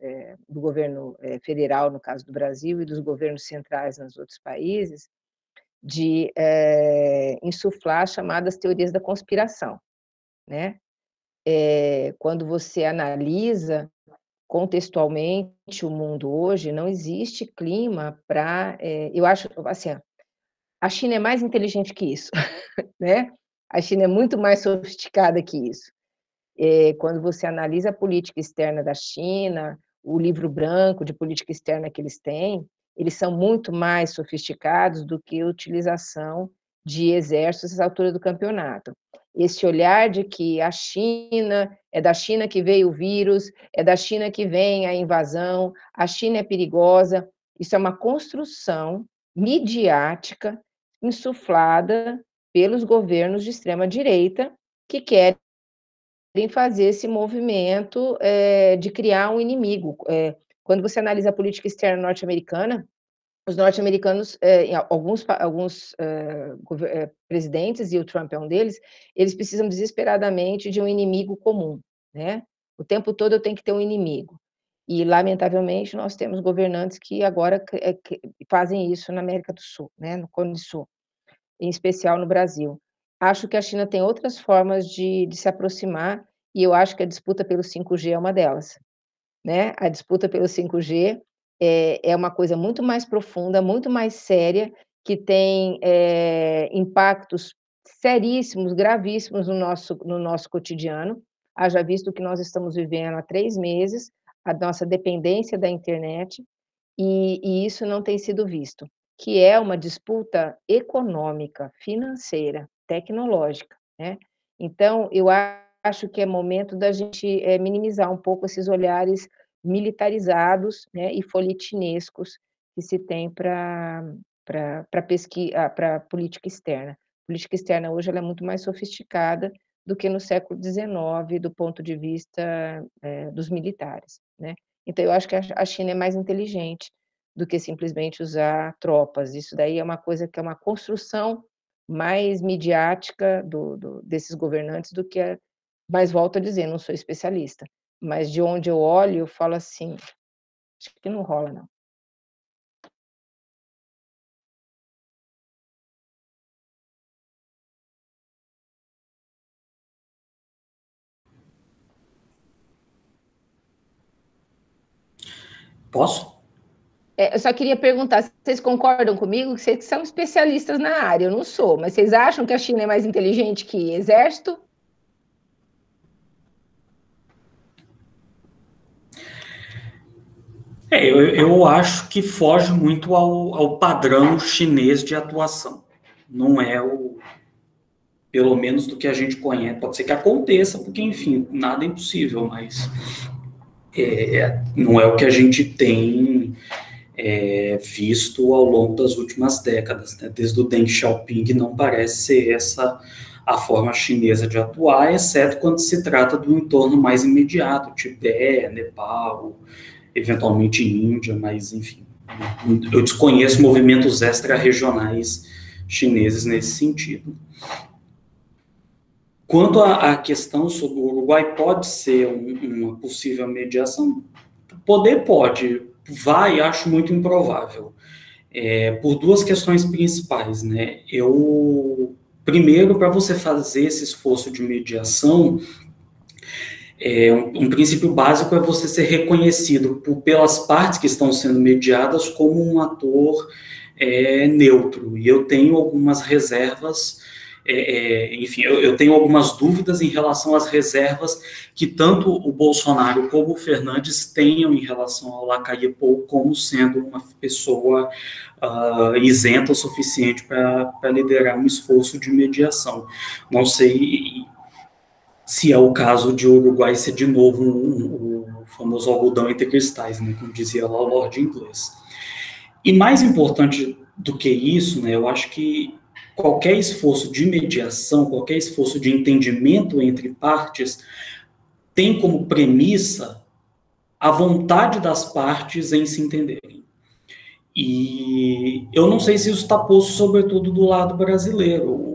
do governo federal, no caso do Brasil, e dos governos centrais nos outros países, de insuflar as chamadas teorias da conspiração, né? Quando você analisa contextualmente o mundo hoje, não existe clima para... eu acho, assim, a China é mais inteligente que isso, né? A China é muito mais sofisticada que isso. Quando você analisa a política externa da China, o livro branco de política externa que eles têm, eles são muito mais sofisticados do que a utilização de exércitos à altura do campeonato. Esse olhar de que a China, é da China que veio o vírus, é da China que vem a invasão, a China é perigosa, isso é uma construção midiática insuflada pelos governos de extrema-direita que querem fazer esse movimento de criar um inimigo. Quando você analisa a política externa norte-americana, os norte-americanos, alguns presidentes, e o Trump é um deles, eles precisam desesperadamente de um inimigo comum, né? O tempo todo eu tenho que ter um inimigo. E, lamentavelmente, nós temos governantes que agora fazem isso na América do Sul, né? No Cone Sul, em especial no Brasil. Acho que a China tem outras formas de se aproximar, e eu acho que a disputa pelo 5G é uma delas, né? A disputa pelo 5G é uma coisa muito mais profunda, muito mais séria, que tem impactos seríssimos, gravíssimos no nosso cotidiano. Haja visto que nós estamos vivendo há 3 meses, a nossa dependência da internet, e isso não tem sido visto, que é uma disputa econômica, financeira, tecnológica, né? Então, eu acho que é momento da gente minimizar um pouco esses olhares militarizados, né, e folhetinescos que se tem para pesquisa, para política externa. A política externa hoje ela é muito mais sofisticada do que no século XIX, do ponto de vista dos militares, né? Então, eu acho que a China é mais inteligente do que simplesmente usar tropas. Isso daí é uma coisa que é uma construção mais midiática desses governantes do que a... Mas volto a dizer, não sou especialista. Mas de onde eu olho, eu falo assim, acho que não rola, não. Posso? Eu só queria perguntar, vocês concordam comigo que vocês são especialistas na área? Eu não sou, mas vocês acham que a China é mais inteligente que exército? Eu acho que foge muito ao padrão chinês de atuação. Não é pelo menos do que a gente conhece. Pode ser que aconteça, porque, enfim, nada é impossível, mas não é o que a gente tem visto ao longo das últimas décadas, né? Desde o Deng Xiaoping, não parece ser essa a forma chinesa de atuar, exceto quando se trata do entorno mais imediato, Tibete, Nepal, eventualmente Índia, mas, enfim, eu desconheço movimentos extra-regionais chineses nesse sentido. Quanto à questão sobre o Uruguai pode ser uma possível mediação, pode, acho muito improvável, por 2 questões principais, né? Primeiro, para você fazer esse esforço de mediação, Um princípio básico é você ser reconhecido pelas partes que estão sendo mediadas como um ator neutro. E eu tenho algumas reservas, enfim, eu tenho algumas dúvidas em relação às reservas que tanto o Bolsonaro como o Fernandes tenham em relação ao Lacaille-Pou como sendo uma pessoa isenta o suficiente para liderar um esforço de mediação. Não sei se é o caso de o Uruguai ser de novo o famoso algodão entre cristais, né, como dizia lá o Lorde inglês. E mais importante do que isso, né, eu acho que qualquer esforço de mediação, qualquer esforço de entendimento entre partes, tem como premissa a vontade das partes em se entenderem. E eu não sei se isso está posto, sobretudo, do lado brasileiro.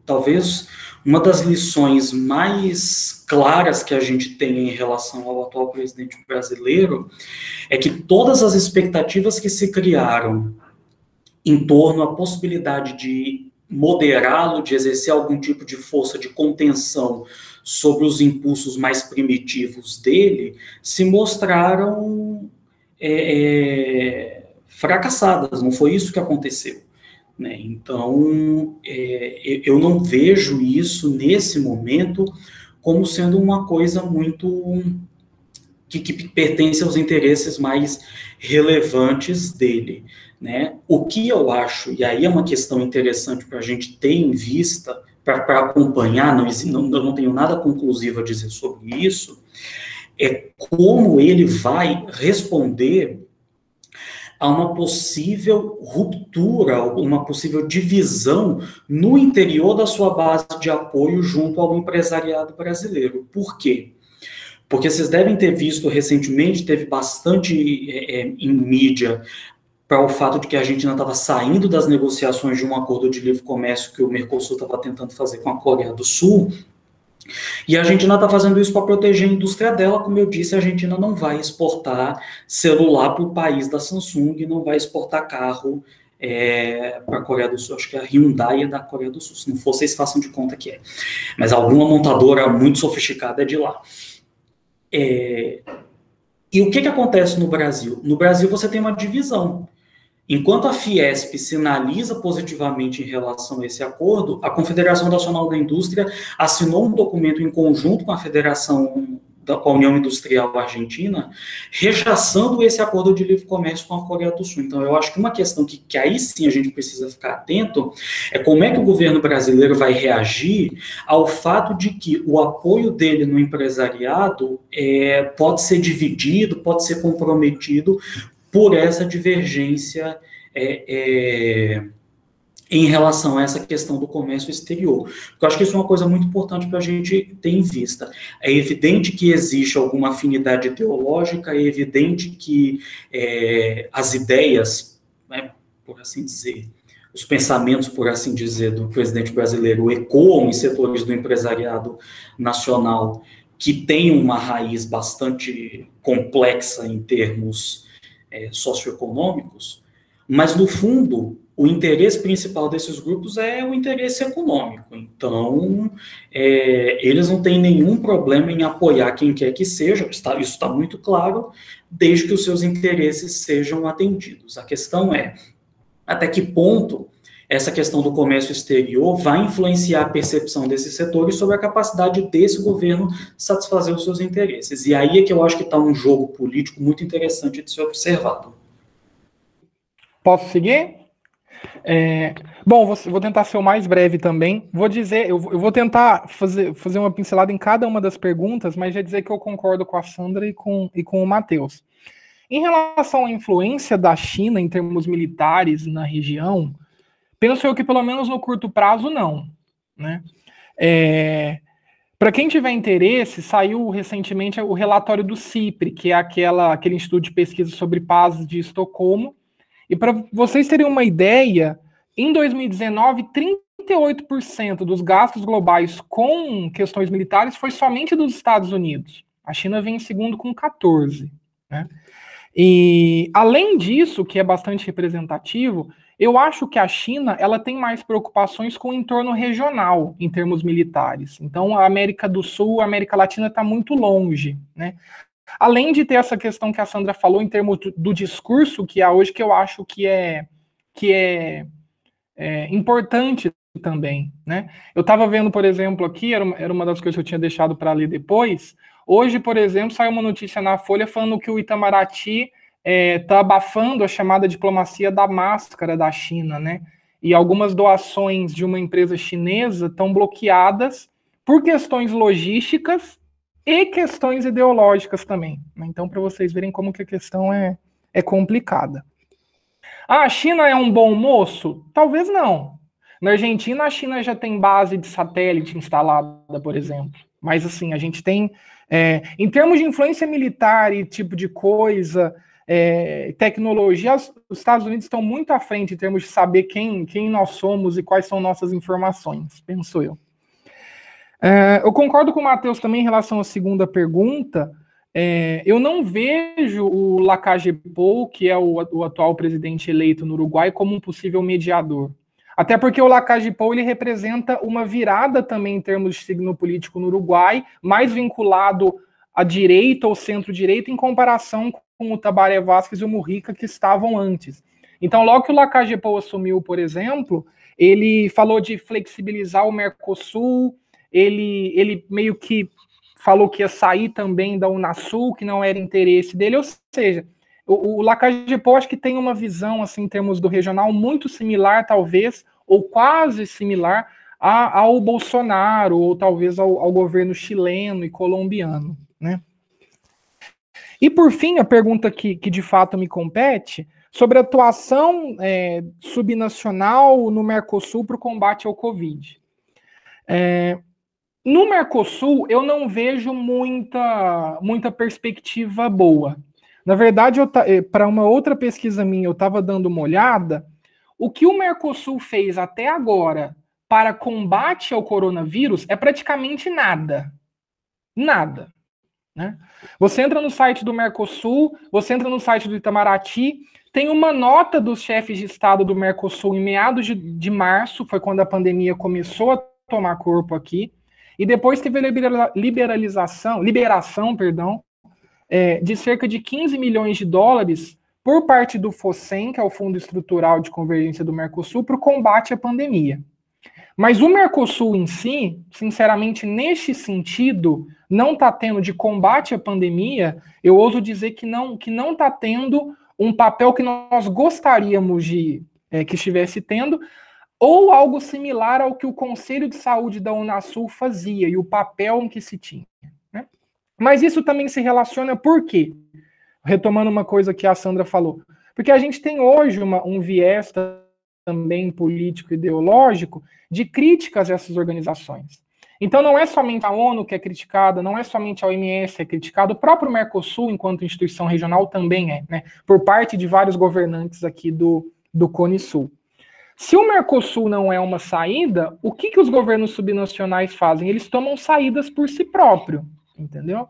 Talvez uma das lições mais claras que a gente tem em relação ao atual presidente brasileiro é que todas as expectativas que se criaram em torno à possibilidade de moderá-lo, de exercer algum tipo de força de contenção sobre os impulsos mais primitivos dele, se mostraram fracassadas. Não foi isso que aconteceu, né? Então, eu não vejo isso, nesse momento, como sendo uma coisa muito que pertence aos interesses mais relevantes dele, né? O que eu acho, e aí é uma questão interessante para a gente ter em vista, para acompanhar, eu não tenho nada conclusivo a dizer sobre isso, é como ele vai responder a uma possível ruptura, uma possível divisão no interior da sua base de apoio junto ao empresariado brasileiro. Por quê? Porque vocês devem ter visto recentemente, teve bastante em mídia para o fato de que a Argentina estava saindo das negociações de um acordo de livre comércio que o Mercosul estava tentando fazer com a Coreia do Sul, e a Argentina está fazendo isso para proteger a indústria dela. Como eu disse, a Argentina não vai exportar celular para o país da Samsung, não vai exportar carro para a Coreia do Sul. Acho que a Hyundai é da Coreia do Sul, se não for, vocês façam de conta que é. Mas alguma montadora muito sofisticada é de lá. E o que acontece no Brasil? No Brasil você tem uma divisão. Enquanto a Fiesp sinaliza positivamente em relação a esse acordo, a Confederação Nacional da Indústria assinou um documento em conjunto com a com a União Industrial Argentina, rechaçando esse acordo de livre comércio com a Coreia do Sul. Então, eu acho que uma questão que aí sim a gente precisa ficar atento é como é que o governo brasileiro vai reagir ao fato de que o apoio dele no empresariado pode ser dividido, pode ser comprometido por essa divergência em relação a essa questão do comércio exterior. Porque eu acho que isso é uma coisa muito importante para a gente ter em vista. É evidente que existe alguma afinidade ideológica, é evidente que as ideias, né, por assim dizer, os pensamentos, por assim dizer, do presidente brasileiro ecoam em setores do empresariado nacional que têm uma raiz bastante complexa em termos socioeconômicos, mas, no fundo, o interesse principal desses grupos é o interesse econômico. Então, eles não têm nenhum problema em apoiar quem quer que seja, isso está muito claro, desde que os seus interesses sejam atendidos. A questão é, até que ponto essa questão do comércio exterior vai influenciar a percepção desses setores sobre a capacidade desse governo satisfazer os seus interesses. E aí é que eu acho que está um jogo político muito interessante de ser observado. Posso seguir? Bom, vou tentar ser o mais breve também. Vou dizer, eu vou tentar fazer uma pincelada em cada uma das perguntas, mas já dizer que eu concordo com a Sandra e com o Matheus. Em relação à influência da China em termos militares na região, penso eu que pelo menos no curto prazo não, né? Para quem tiver interesse, saiu recentemente o relatório do CIPRE, que é aquele instituto de pesquisa sobre paz de Estocolmo. E para vocês terem uma ideia, em 2019, 38% dos gastos globais com questões militares foi somente dos Estados Unidos. A China vem em segundo com 14%, né? E, além disso, que é bastante representativo, Eu acho que a China ela tem mais preocupações com o entorno regional, em termos militares. Então, a América do Sul, a América Latina está muito longe, né? Além de ter essa questão que a Sandra falou em termos do discurso que há hoje, que eu acho que é importante também, né? Eu estava vendo, por exemplo, aqui, era uma das coisas que eu tinha deixado para ler depois. Hoje, por exemplo, saiu uma notícia na Folha falando que o Itamaraty está abafando a chamada diplomacia da máscara da China, né? E algumas doações de uma empresa chinesa estão bloqueadas por questões logísticas e questões ideológicas também. Então, para vocês verem como que a questão é complicada. A China é um bom moço? Talvez não. Na Argentina, a China já tem base de satélite instalada, por exemplo. Mas, assim, a gente tem... em termos de influência militar e tipo de coisa, tecnologia, os Estados Unidos estão muito à frente em termos de saber quem nós somos e quais são nossas informações, penso eu. Eu concordo com o Matheus também em relação à segunda pergunta. Eu não vejo o Lacalle Pou, que é o atual presidente eleito no Uruguai, como um possível mediador. Até porque o Lacalle Pou ele representa uma virada também em termos de signo político no Uruguai, mais vinculado à direita ou centro-direita em comparação com o Tabaré Vázquez e o Mujica, que estavam antes. Então, logo que o Lacalle Pou assumiu, por exemplo, ele falou de flexibilizar o Mercosul, ele meio que falou que ia sair também da Unasul, que não era interesse dele, ou seja, o Lacalle Pou acho que tem uma visão, assim, em termos do regional, muito similar, talvez, ou quase similar ao Bolsonaro, ou talvez ao governo chileno e colombiano, né? E, por fim, a pergunta que de fato me compete, sobre a atuação subnacional no Mercosul para o combate ao Covid. No Mercosul, eu não vejo muita perspectiva boa. Na verdade, para uma outra pesquisa minha, eu estava dando uma olhada. O que o Mercosul fez até agora para combate ao coronavírus é praticamente nada. Nada. Né? Você entra no site do Mercosul, você entra no site do Itamaraty, tem uma nota dos chefes de Estado do Mercosul em meados de março, foi quando a pandemia começou a tomar corpo aqui, e depois teve a liberação, de cerca de 15 milhões de dólares por parte do FOSEM, que é o Fundo Estrutural de Convergência do Mercosul, para o combate à pandemia. Mas o Mercosul em si, sinceramente, neste sentido, não está tendo de combate à pandemia, eu ouso dizer que não está tendo um papel que nós gostaríamos que estivesse tendo, ou algo similar ao que o Conselho de Saúde da Unasul fazia, e o papel em que se tinha. Né? Mas isso também se relaciona por quê? Retomando uma coisa que a Sandra falou. Porque a gente tem hoje um viés também político e ideológico de críticas a essas organizações. Então não é somente a ONU que é criticada, não é somente a OMS que é criticada, o próprio Mercosul, enquanto instituição regional, também né, por parte de vários governantes aqui do Cone Sul. Se o Mercosul não é uma saída, o que os governos subnacionais fazem? Eles tomam saídas por si próprio, entendeu?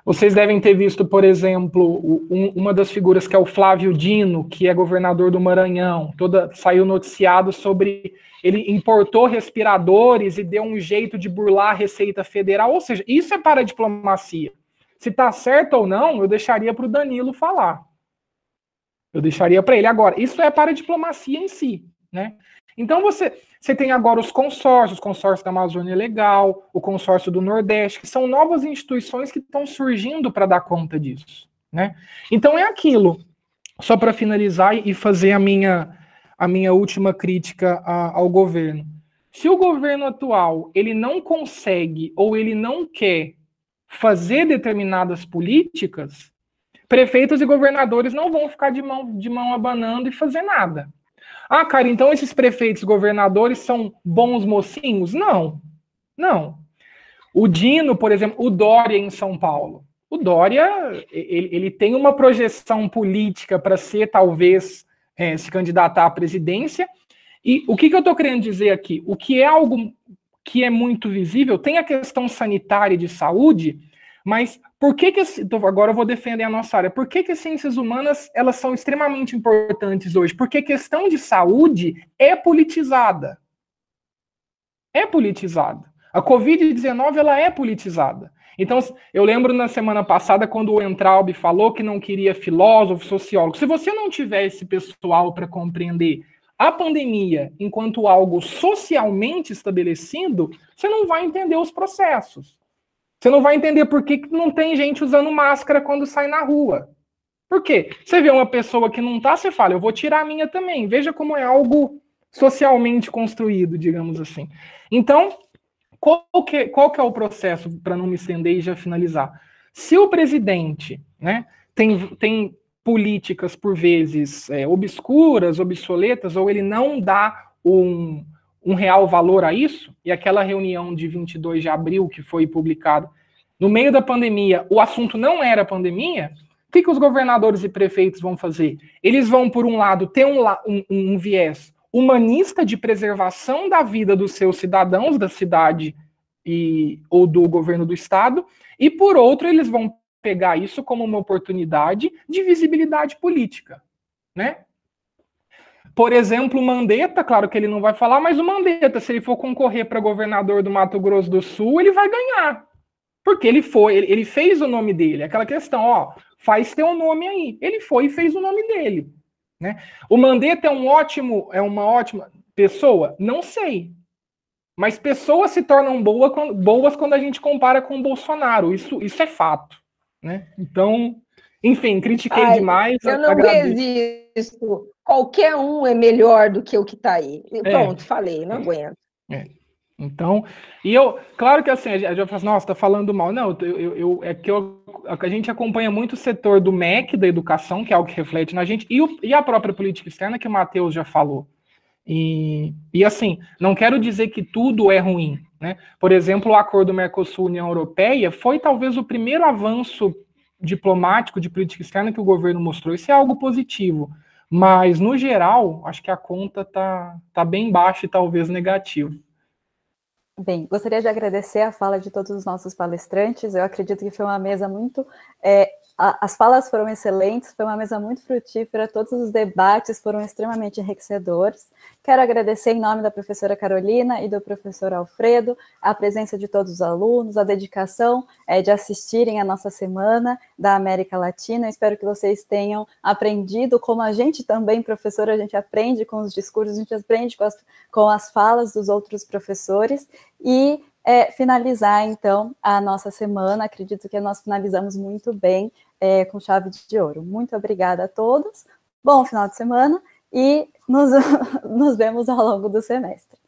Vocês devem ter visto, por exemplo, uma das figuras que é o Flávio Dino, que é governador do Maranhão. Saiu noticiado sobre... Ele importou respiradores e deu um jeito de burlar a Receita Federal. Ou seja, isso é para a diplomacia. Se está certo ou não, eu deixaria para o Danilo falar. Eu deixaria para ele. Agora, isso é para a diplomacia em si, né? Então você tem agora os consórcios, o consórcio da Amazônia Legal, o consórcio do Nordeste, que são novas instituições que estão surgindo para dar conta disso, né? Então é aquilo. Só para finalizar e fazer a minha última crítica ao governo. Se o governo atual ele não consegue ou ele não quer fazer determinadas políticas, prefeitos e governadores não vão ficar de mão abanando e fazer nada. Ah, cara, então esses prefeitos e governadores são bons mocinhos? Não. Não. O Dino, por exemplo, o Dória em São Paulo. O Dória, ele tem uma projeção política para ser, talvez, se candidatar à presidência. E o que eu estou querendo dizer aqui? O que é algo que é muito visível, tem a questão sanitária e de saúde, Mas por que agora eu vou defender a nossa área, por que as ciências humanas elas são extremamente importantes hoje? Porque a questão de saúde é politizada. É politizada. A Covid-19 ela é politizada. Então, eu lembro na semana passada, quando o Entraub falou que não queria filósofo, sociólogo. Se você não tiver esse pessoal para compreender a pandemia enquanto algo socialmente estabelecido, você não vai entender os processos. Você não vai entender por que não tem gente usando máscara quando sai na rua. Por quê? Você vê uma pessoa que não está, você fala, eu vou tirar a minha também. Veja como é algo socialmente construído, digamos assim. Então, qual que é o processo, para não me estender e já finalizar? Se o presidente, né, tem políticas, por vezes, obscuras, obsoletas, ou ele não dá um real valor a isso, e aquela reunião de 22 de abril que foi publicado, no meio da pandemia, o assunto não era pandemia, o que os governadores e prefeitos vão fazer? Eles vão, por um lado, ter um viés humanista de preservação da vida dos seus cidadãos da cidade ou do governo do estado, e por outro eles vão pegar isso como uma oportunidade de visibilidade política, né? Por exemplo, o Mandetta, claro que ele não vai falar, mas o Mandetta, se ele for concorrer para governador do Mato Grosso do Sul, ele vai ganhar, porque ele fez o nome dele, aquela questão, ó, faz teu nome aí, ele foi e fez o nome dele. Né? O Mandetta é uma ótima pessoa? Não sei. Mas pessoas se tornam boas quando a gente compara com o Bolsonaro. Isso é fato. Né? Então, enfim, critiquei demais. Eu não resisto. Qualquer um é melhor do que o que está aí. Pronto, falei, não aguento. Então, claro que assim, a gente vai falar assim, nossa, tá falando mal. Não, a gente acompanha muito o setor do MEC, da educação, que é algo que reflete na gente, e a própria política externa, que o Matheus já falou. E assim, não quero dizer que tudo é ruim, né? Por exemplo, o acordo Mercosul-União Europeia foi talvez o primeiro avanço diplomático de política externa que o governo mostrou. Isso é algo positivo. Mas, no geral, acho que a conta tá bem baixa e talvez negativa. Bem, gostaria de agradecer a fala de todos os nossos palestrantes. Eu acredito que foi uma mesa muito... as falas foram excelentes, foi uma mesa muito frutífera, todos os debates foram extremamente enriquecedores. Quero agradecer em nome da professora Carolina e do professor Alfredo a presença de todos os alunos, a dedicação de assistirem a nossa Semana da América Latina. Espero que vocês tenham aprendido, como a gente também, professora, a gente aprende com os discursos, a gente aprende com as falas dos outros professores, e finalizar, então, a nossa semana. Acredito que nós finalizamos muito bem, com chave de ouro. Muito obrigada a todos, bom final de semana, e nos vemos ao longo do semestre.